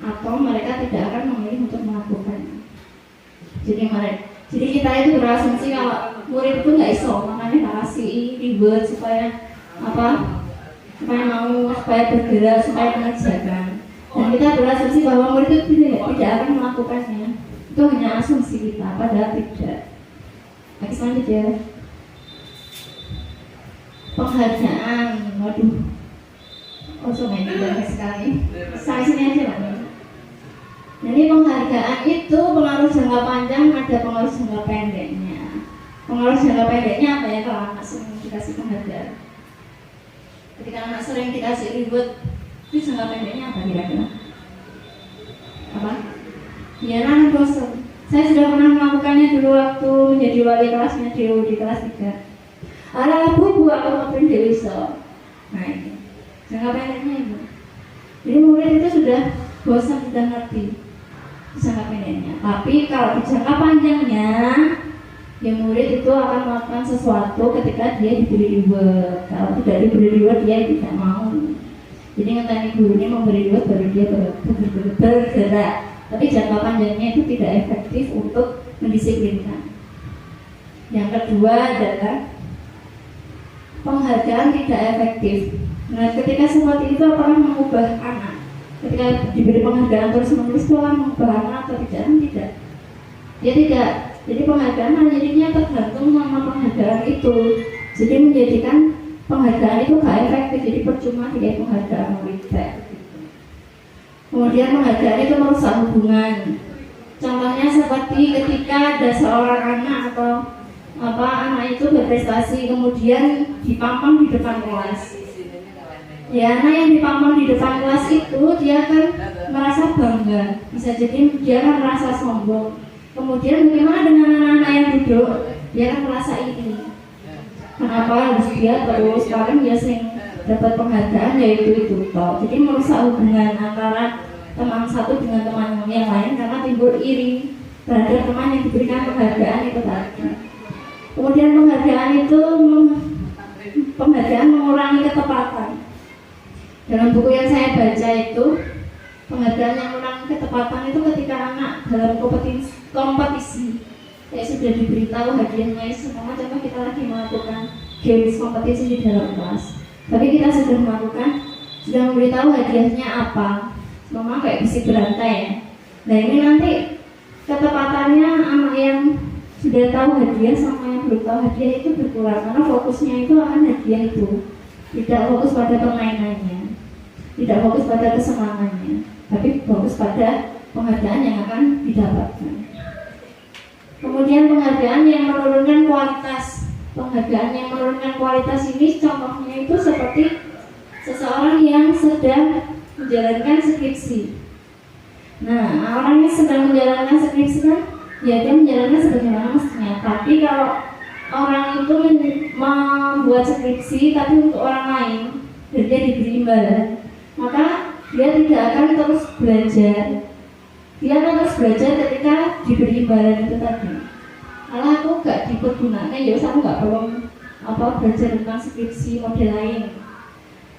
atau mereka tidak akan memilih untuk melakukannya. Jadi kita itu berasumsi kalau murid itu nggak iso, makanya kasih reward supaya supaya bergerak, supaya mengerjakan. Dan kita berasumsi bahwa murid itu tidak akan melakukannya. Itu hanya asumsi kita, padahal tidak. Lagi selanjutnya, penghargaan. Waduh, ini banyak sekali. Saya sini aja Pak. Jadi penghargaan itu pengaruh jangka panjang, ada pengaruh jangka pendeknya. Pengaruh jangka pendeknya apa ya? Kalau anak sering dikasih penghargaan, ketika anak sering dikasih reward, itu jangka pendeknya apa kira-kira? Apa? Ya, anak bosan. Saya sudah pernah melakukannya dulu waktu menjadi wali kelasnya di kelas 3. Ala bu aku mau Dewi so. Nah ini jangka pendeknya itu. Jadi murid itu sudah bosan, sudah ngerti jangka pendeknya. Tapi kalau di jangka panjangnya, ya murid itu akan melakukan sesuatu ketika dia diberi reward. Kalau tidak diberi reward, dia tidak mau. Jadi ngenteni gurunya memberi reward baru dia bergerak. Tapi jangka panjangnya itu tidak efektif untuk mendisiplinkan. Yang kedua adalah penghargaan tidak efektif. Nah, ketika seperti itu apakah mengubah anak? Ketika diberi penghargaan terus-menerus itu akan mengubah anak atau tidak? Tidak. Dia tidak. Jadi penghargaan jadinya tergantung sama penghargaan itu. Jadi menjadikan penghargaan itu gak efektif. Jadi percuma dia penghargaan murid. Kemudian penghargaan itu merusak hubungan. Contohnya seperti ketika ada seorang anak atau anak itu berprestasi kemudian dipampang di depan kelas. Ya, anak yang dipampang di depan kelas itu dia akan merasa bangga. Bisa jadi dia akan merasa sombong. Kemudian bagaimana dengan anak-anak yang duduk? Dia akan merasa iri. Kenapa harus dia terus? Paling dia sering dapat penghargaan yaitu itu toh. Jadi merusak hubungan antara teman satu dengan teman yang lain karena timbul iri terhadap teman yang diberikan penghargaan itu tadi. Kemudian penghargaan mengurangi ketepatan. Dalam buku yang saya baca itu, penghargaan yang mengurangi ketepatan itu ketika anak dalam kompetisi ya sudah diberitahu hadiahnya semua. Contoh kita lagi melakukan games kompetisi di dalam kelas, tapi kita sudah memberitahu hadiahnya apa, memang kayak besi berantai ya. Nah ini nanti ketepatannya anak yang sudah tahu hadiah sama yang belum tahu hadiah itu berkurang karena fokusnya itu akan hadiah itu, tidak fokus pada permainannya, tidak fokus pada kesenangannya, tapi fokus pada penghargaan yang akan didapatkan. Kemudian penghargaan yang menurunkan kualitas penghargaan yang menurunkan kualitas ini contohnya itu seperti seseorang yang sedang menjalankan skripsi. Nah, orang yang sedang menjalankan skripsi kan, ya dia menjalankan sebagaimana mestinya. Tapi kalau orang itu membuat skripsi tapi untuk orang lain dan dia diberi imbalan, maka dia tidak akan terus belajar. Dia akan terus belajar ketika diberi imbalan itu tadi. Kalau aku gak dipergunakan, ya aku gak perlu belajar tentang skripsi model lain.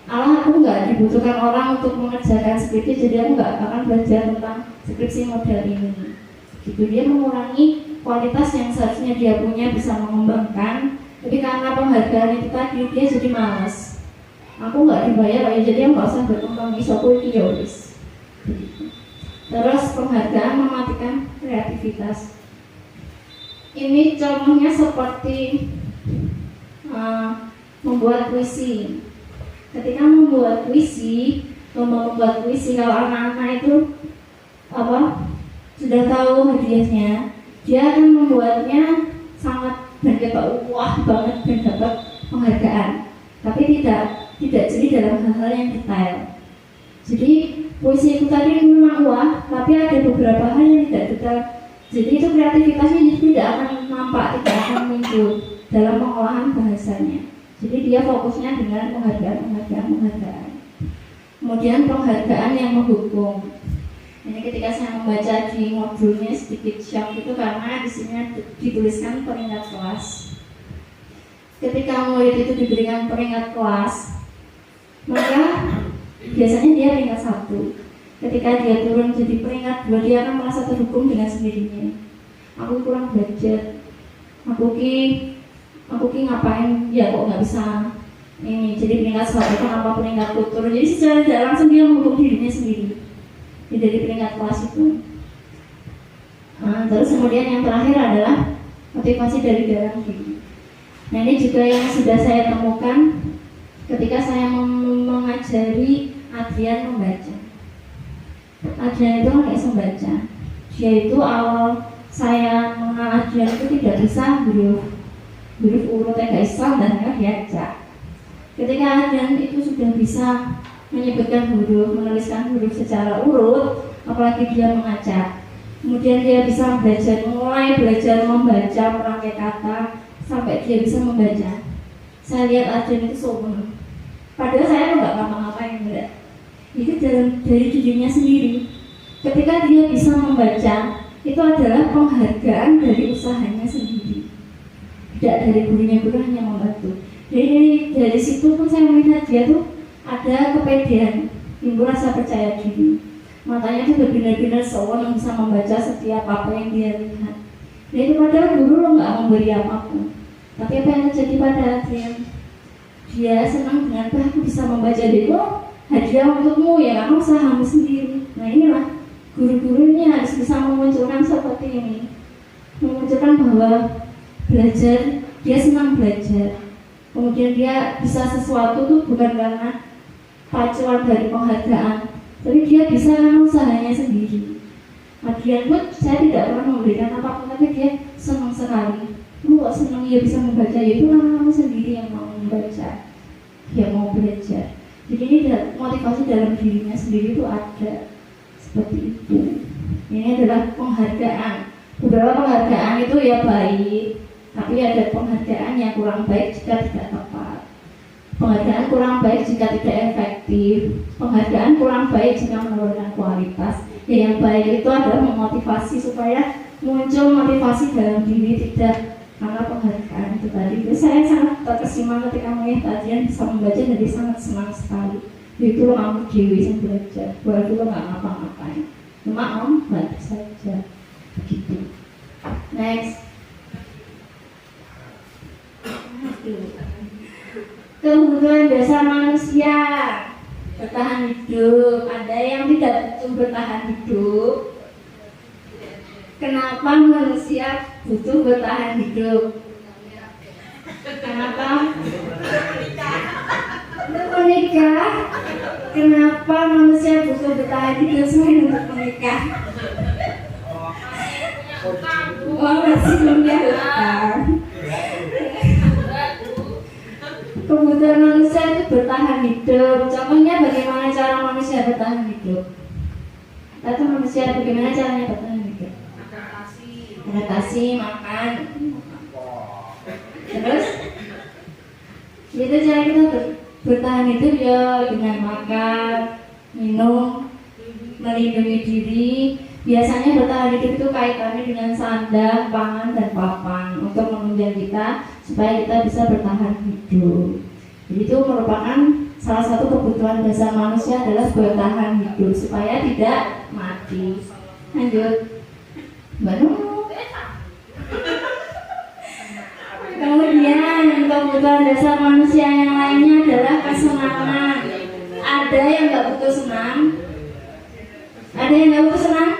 Allah aku nggak dibutuhkan orang untuk mengerjakan skripsi, jadi aku nggak akan belajar tentang skripsi model ini. Gitu, dia mengurangi kualitas yang seharusnya dia punya, bisa mengembangkan, tapi karena penghargaan itu tadi dia jadi malas. Aku nggak dibayar, ya jadi aku nggak usah berkembang, aku ini ya wis. Terus penghargaan mematikan kreativitas. Ini contohnya seperti membuat puisi. Ketika membuat puisi, lomba membuat puisi, kalau anak-anak itu sudah tahu hadiahnya, dia akan membuatnya sangat dan dapat wah banget dan dapat penghargaan. Tapi tidak jadi dalam hal-hal yang detail. Jadi puisi itu tadi memang wah, tapi ada beberapa hal yang tidak detail. Jadi itu kreativitasnya tidak akan nampak, tidak akan muncul dalam pengolahan bahasanya. Jadi dia fokusnya dengan penghargaan. Kemudian penghargaan yang menghukum. Ini ketika saya membaca di modulnya sedikit shock itu karena di sini dituliskan peringkat kelas. Ketika murid itu diberikan peringkat kelas, maka biasanya dia peringkat 1. Ketika dia turun jadi peringkat 2, dia akan merasa terhukum dengan sendirinya. Aku kurang belajar. Aku ngapain ya kok nggak bisa ini, jadi peringkat 1 kenapa peringkat turun. Jadi secara tidak langsung dia menghukum dirinya sendiri dari peringkat kelas itu. Terus kemudian yang terakhir adalah motivasi dari dalam diri. Nah ini juga yang sudah saya temukan ketika saya mengajari Adrian membaca. Adrian itu nggak bisa membaca. Dia itu awal saya mengenal Adrian itu tidak bisa huruf urutnya nggak Islam dan nggak diajak. Ketika Adrian itu sudah bisa menyebutkan huruf, menuliskan huruf secara urut, apalagi dia mengacak. Kemudian dia bisa mulai belajar membaca merangkai kata sampai dia bisa membaca. Saya lihat Adrian itu sombong. Padahal saya nggak ngapa-ngapain enggak. Itu dari dirinya sendiri. Ketika dia bisa membaca, itu adalah penghargaan dari usahanya sendiri. Tidak dari gurunya, guru hanya membantu. Jadi dari situ pun saya melihat dia tuh ada kepedean, timbul rasa percaya diri. Matanya itu benar-benar seorang yang bisa membaca setiap apa yang dia lihat. Dan itu padahal guru lo nggak memberi apapun. Tapi apa yang terjadi pada Adrian? Dia senang dengan aku bisa membaca itu hadiah untukmu ya, kamu usahamu sendiri. Nah inilah guru-guru ini harus bisa memunculkan seperti ini, memunculkan bahwa belajar, dia senang belajar. Kemudian dia bisa sesuatu tuh bukan karena pacuan dari penghargaan, tapi dia bisa karena usahanya sendiri. Adrian pun saya tidak pernah memberikan apapun, tapi dia senang sekali. Kamu kok senang ya bisa membaca, ya itu karena kamu sendiri yang mau membaca, yang mau belajar. Jadi ini motivasi dalam dirinya sendiri itu ada seperti itu. Ini adalah penghargaan. Beberapa penghargaan itu ya baik, tapi ada penghargaan yang kurang baik jika tidak tepat. Penghargaan kurang baik jika tidak efektif. Penghargaan kurang baik jika menurunkan kualitas. Yang baik itu adalah memotivasi supaya muncul motivasi dalam diri, tidak karena penghargaan itu tadi. Jadi saya sangat terkesima ketika melihat Adrian bisa membaca, jadi sangat senang sekali. Itu lo kamu dewi yang belajar, walaupun lo nggak ngapa-ngapain, cuma bantu saja, begitu. Next. Kebutuhan dasar manusia bertahan hidup. Ada yang tidak butuh bertahan hidup. Kenapa manusia butuh bertahan hidup? Kenapa? Untuk menikah. Kenapa manusia butuh bertahan hidup selain untuk menikah? Masih belum ya hutang. Kebutuhan manusia itu bertahan hidup. Contohnya bagaimana cara manusia bertahan hidup? Atau manusia bagaimana caranya bertahan hidup? Adaptasi, makan. Terus itu cara kita bertahan hidup ya dengan makan, minum, melindungi diri. Biasanya bertahan hidup itu kaitannya dengan sandang, pangan, dan papan untuk menunjang kita supaya kita bisa bertahan hidup. Jadi itu merupakan salah satu kebutuhan dasar manusia adalah bertahan hidup supaya tidak mati. Lanjut, baru. Kemudian kebutuhan dasar manusia yang lainnya adalah kesenangan. Ada yang nggak butuh senang? Ada yang nggak butuh senang?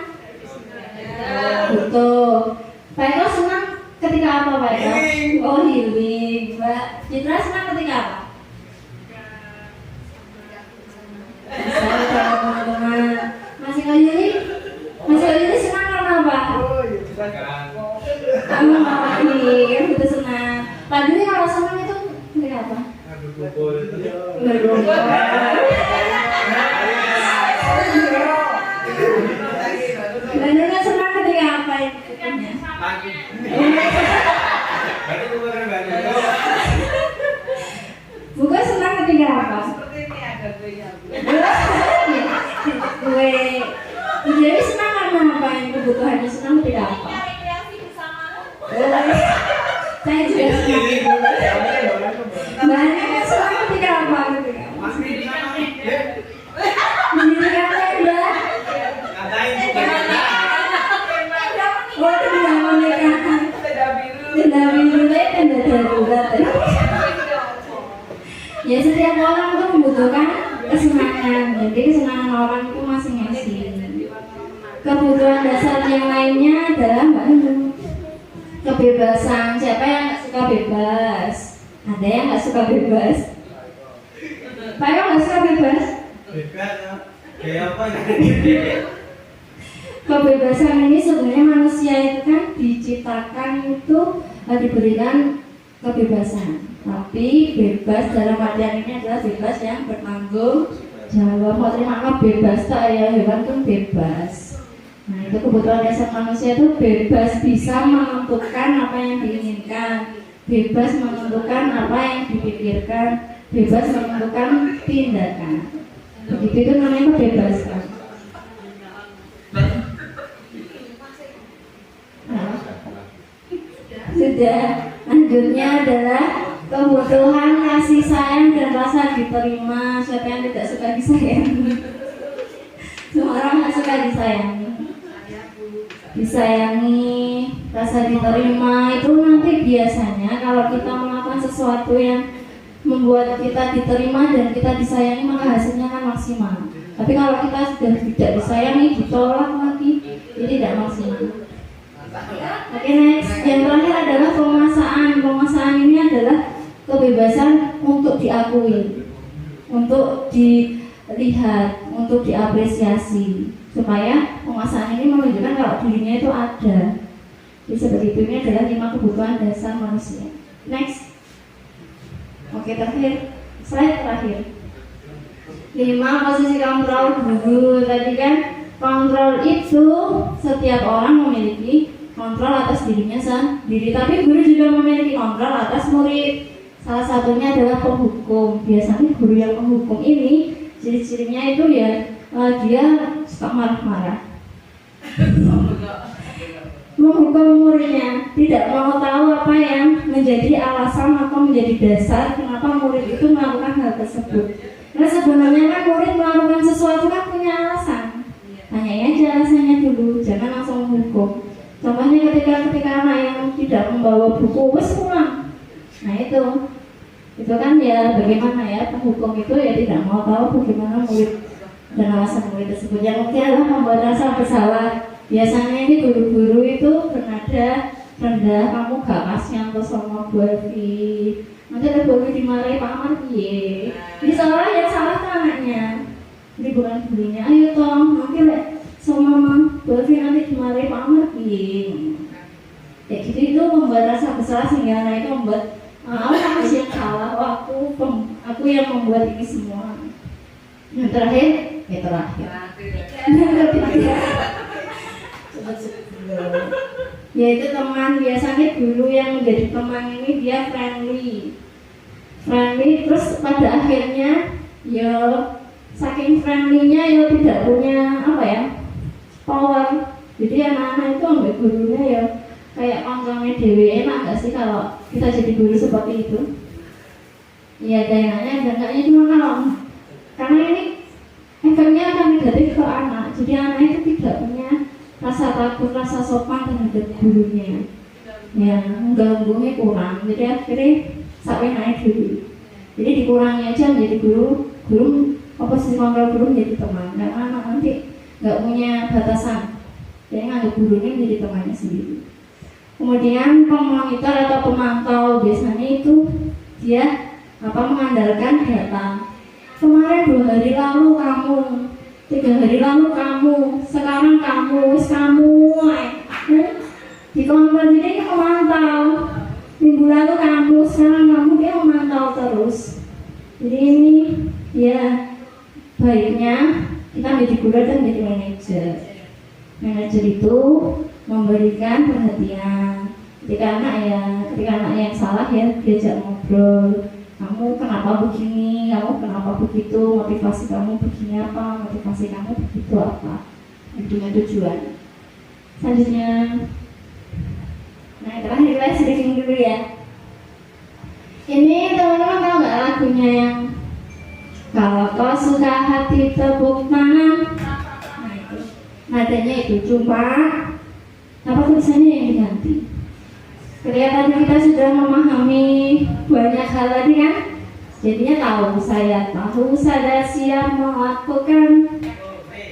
Butuh. Pak Eko senang ketika apa, Pak Eko? Oh, healing. Mbak Citra senang ketika apa? Bisa teman-teman. Masih Yuli? Masih Yuli senang karena apa? Kamu apa nih? Yang butuh senang. Pak Dwi kalau senang itu ketika apa? Berkumpul. Benar senang ketika apa ya? Bukan senang ketika apa? Seperti ini ada kuenya. Gue jadi senang karena apa? Yang kebutuhannya senang ketika apa? Saya juga senang. Banyak yang senang ketika apa? Mendirikan tenda. Oh, tidak memikirkan tenda biru, tenda darurat. Ya setiap orang itu membutuhkan kesenangan. Jadi kesenangan orang itu masing-masing. Kebutuhan dasar yang lainnya adalah kebebasan. Siapa yang nggak suka bebas? Ada yang nggak suka bebas? Pak yang nggak suka bebas? Kayak apa ya? Kebebasan ini sebenarnya manusia itu kan diciptakan itu diberikan kebebasan. Tapi bebas dalam artian ini adalah bebas yang bertanggung jawab. Mau terima bebas tak ya, hewan pun bebas. Nah itu kebutuhan dasar manusia itu bebas bisa menentukan apa yang diinginkan, bebas menentukan apa yang dipikirkan, bebas menentukan tindakan. Begitu itu namanya kebebasan. Nah, sudah. Lanjutnya adalah kebutuhan kasih sayang dan rasa diterima. Siapa yang tidak suka disayangi? Semua orang nggak suka disayangi. Disayangi, rasa diterima itu nanti biasanya kalau kita melakukan sesuatu yang membuat kita diterima dan kita disayangi maka hasilnya kan maksimal. Tapi kalau kita sudah tidak disayangi, ditolak lagi, jadi tidak maksimal. Oke, next. Yang terakhir adalah penguasaan. Penguasaan ini adalah kebebasan untuk diakui, untuk dilihat, untuk diapresiasi, supaya penguasaan ini menunjukkan kalau dirinya itu ada. Jadi seperti itu, ini adalah 5 kebutuhan dasar manusia. Next. Oke, terakhir. Slide terakhir. 5 posisi kontrol dulu. Tadi kan kontrol itu setiap orang memiliki kontrol atas dirinya sendiri, tapi guru juga memiliki kontrol atas murid. Salah satunya adalah penghukum. Biasanya guru yang menghukum ini ciri-cirinya itu ya dia suka marah-marah, menghukum muridnya, tidak mau tahu apa yang menjadi alasan atau menjadi dasar kenapa murid itu melakukan hal tersebut. Karena sebenarnya kan murid melakukan sesuatu kan punya alasan. Tanyai aja alasannya dulu, jangan langsung menghukum. Contohnya ketika anak yang tidak membawa buku, wes pulang. Nah itu kan ya bagaimana ya penghukum itu ya tidak mau tahu bagaimana murid dan alasan murid tersebut. Yang mungkin adalah membuat rasa bersalah. Biasanya ini guru-guru itu bernada rendah, kamu gak kasihan tuh sama Bu Evi. Nanti ada Bu Evi dimarahi Pak Amar piye. Ini seolah yang salah tuh anaknya. Jadi bukan gurunya. Ayo tolong nanti sama Mama Bu Evi nanti dimarahi Pak Amar piye. Ya gitu itu membuat rasa bersalah sehingga anak itu membuat Kamu sih yang salah, aku yang membuat ini semua. Yang terakhir, yang ketiga, yaitu teman. Biasanya dulu yang menjadi teman ini dia friendly, terus pada akhirnya ya saking friendly-nya ya tidak punya power. Jadi anak-anak itu ambil gurunya ya kayak kongkongnya dewe. Enak gak sih kalau kita jadi guru seperti itu? Iya, ada enaknya dan enggaknya. Cuma karena ini efeknya akan negatif ke anak. Jadi anak itu tidak punya rasa takut, rasa sopan terhadap gurunya. Ya, ganggunya kurang. Jadi akhirnya sampai naik dulu. Jadi dikurangi aja menjadi guru oposisi kontrol guru menjadi teman. Dan anak nanti nggak punya batasan. Jadi nganggap gurunya menjadi temannya sendiri. Kemudian pemonitor atau pemantau biasanya itu dia mengandalkan data. Kemarin 2 hari lalu kamu, 3 hari lalu kamu, sekarang kamu. Di kelompok ini memantau. Minggu lalu kamu, sekarang kamu, dia memantau terus. Jadi ini ya baiknya kita menjadi guru dan menjadi manajer. Manajer itu memberikan perhatian. Ketika anak yang salah ya diajak ngobrol. Kamu kenapa begini? Kamu kenapa begitu? Motivasi kamu begini apa? Motivasi kamu begitu apa? Dengan tujuan. Selanjutnya, terakhir kita sedikit dulu ya. Ini teman-teman tahu nggak lagunya yang kalau kau suka hati tepuk tangan? Nadanya itu cuma tulisannya yang diganti. Kelihatannya kita sudah memahami banyak hal tadi kan? Jadinya saya tahu sudah siap melakukan.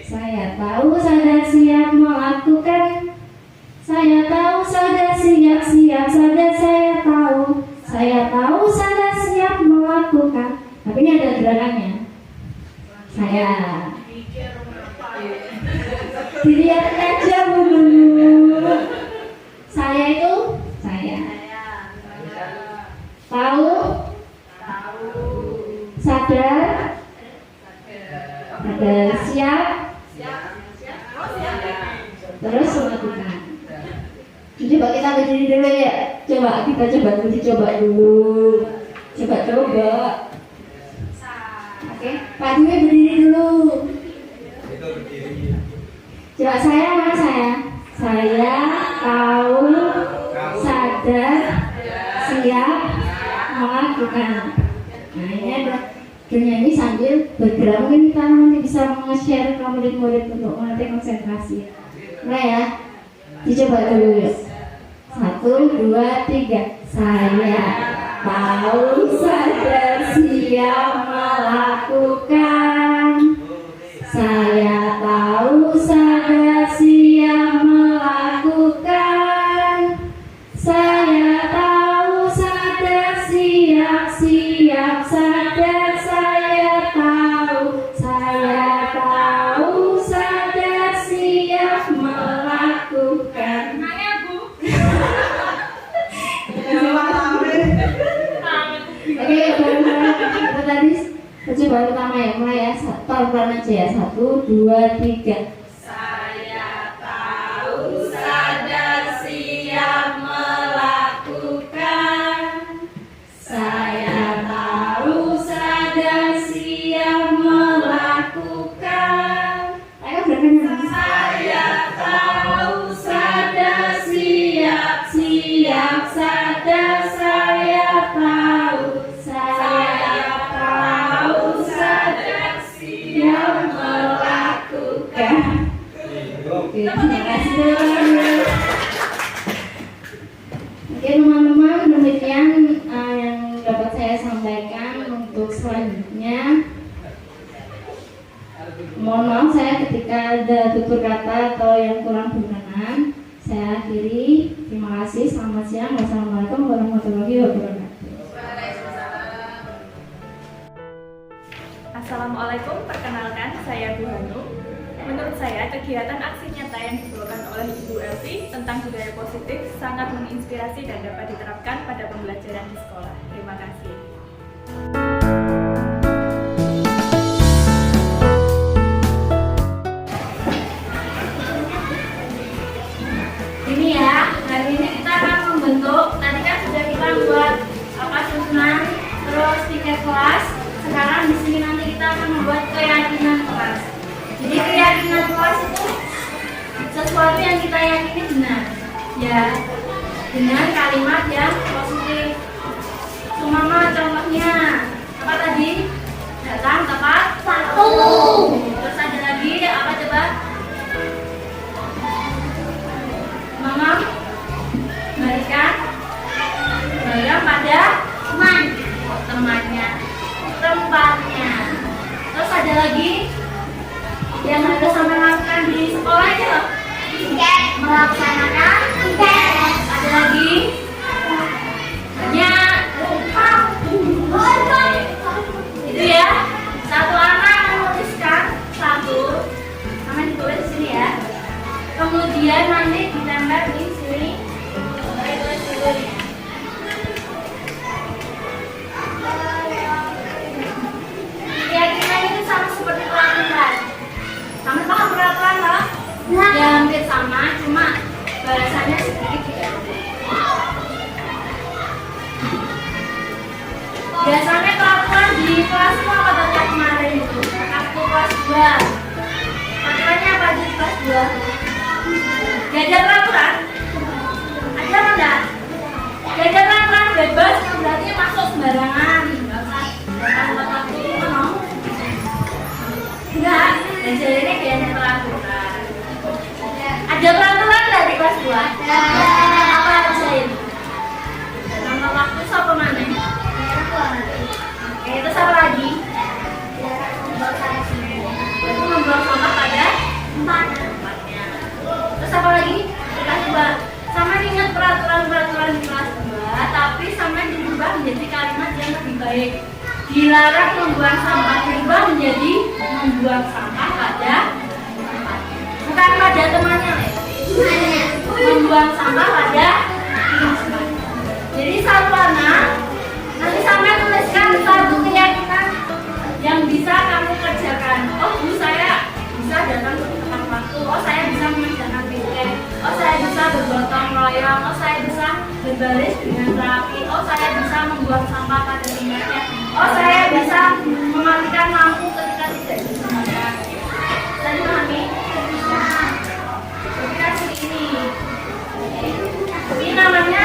Saya tahu sudah siap melakukan. Saya tahu sudah siap saja. Saya tahu sudah siap melakukan. Tapi ini ada gerakannya. Saya dilihat aja dulu. Saya itu tahu, sadar, siap, terus melakukan. Coba kita berdiri dulu ya. Kita coba dulu. Oke, Pak Dwi berdiri dulu. Coba saya mana saya? Saya tahu, sadar, siap, melakukan. Nah ini ada bernyanyi sambil bergerak. Mungkin kita nanti bisa nge-share ke murid-murid untuk melatih konsentrasi. Mulai ya, dicoba dulu ya. 1, 2, 3. Saya tahu, sadar, siap, melakukan. Saya tahu, sadar, siap, melakukan. Saya tahu, sadar, siap, sadar. Saya tahu, sadar, siap, melakukan. Oke, itu tadi percobaan pertama ya. Mulai ya, pelan-pelan aja ya. 1, 2, 3. Saya tahu, sadar, siap, melakukan. Saya tahu, sadar, siap, melakukan. Ayo gerakannya. Saya tahu, sadar, siap, sadar. Saya tahu, sadar, siap, melakukan. Oke, terima kasih. Oke teman-teman, demikian yang dapat saya sampaikan. Untuk selanjutnya, mohon maaf saya ketika ada tutur kata atau yang kurang berkenan, saya akhiri. Terima kasih, selamat siang. Wassalamualaikum warahmatullahi wabarakatuh. Assalamualaikum, perkenalkan saya Bu Hanum. Menurut saya kegiatan aksi nyata kata-kata yang dibawakan oleh Ibu Elvi tentang budaya positif sangat menginspirasi dan dapat diterapkan pada pembelajaran di sekolah. Terima kasih. Ini ya, hari ini kita akan membentuk, tadi kan sudah kita buat susunan, terus tiket kelas. Sekarang di sini nanti kita akan membuat keyakinan kelas. Jadi keyakinan kelas itu sesuatu yang kita yakini benar, ya, dengan kalimat yang positif. Sumama contohnya apa tadi? Datang tepat waktu. Terus ada lagi apa coba? Mama berikan barang pada temannya, tempatnya. Terus ada lagi yang harus sampai lakukan di sekolah itu loh, melaksanakan ada lagi banyak itu ya. Satu anak menuliskan satu sama ditulis di sini ya, kemudian nanti ditempel di sini. Keyakinan itu sama seperti peraturan. Kamu paham peraturan loh? Ya hampir sama, cuma bahasanya sedikit tidak. Biasanya peraturan di kelas itu apa tadi kemarin itu? Aktu kelas 2. Peraturannya apa di kelas 2? Gak ada peraturan? Ada apa enggak? Gak ada peraturan bebas, berarti masuk sembarangan. Enggak usah buat waktu mau. Enggak, dan jadi ini biasanya peraturan. Ada peraturan enggak di kelas 2? Apa aja ini? Nama waktu siapa mana? Oke, terus apa lagi? Itu membuang sampah pada tempatnya. Terus apa lagi? Kelas 2. Sama ingat peraturan-peraturan di kelas 2, tapi sama dirubah menjadi kalimat yang lebih baik. Dilarang membuang sampah, dirubah menjadi membuang sampah pada tempatnya. Bukan pada temannya, membuang sampah pada tempatnya. Jadi satu anak nanti sampai tuliskan satu keyakinan yang bisa kamu kerjakan. Oh Bu, saya bisa datang tepat waktu. Oh saya bisa mengerjakan tiket. Oh saya bisa bergotong royong. Oh saya bisa berbaris dengan rapi. Oh saya bisa membuang sampah pada tempatnya. Oh saya bisa mematikan lampu ketika tidak digunakan. Saya dipahami? Kira ini namanya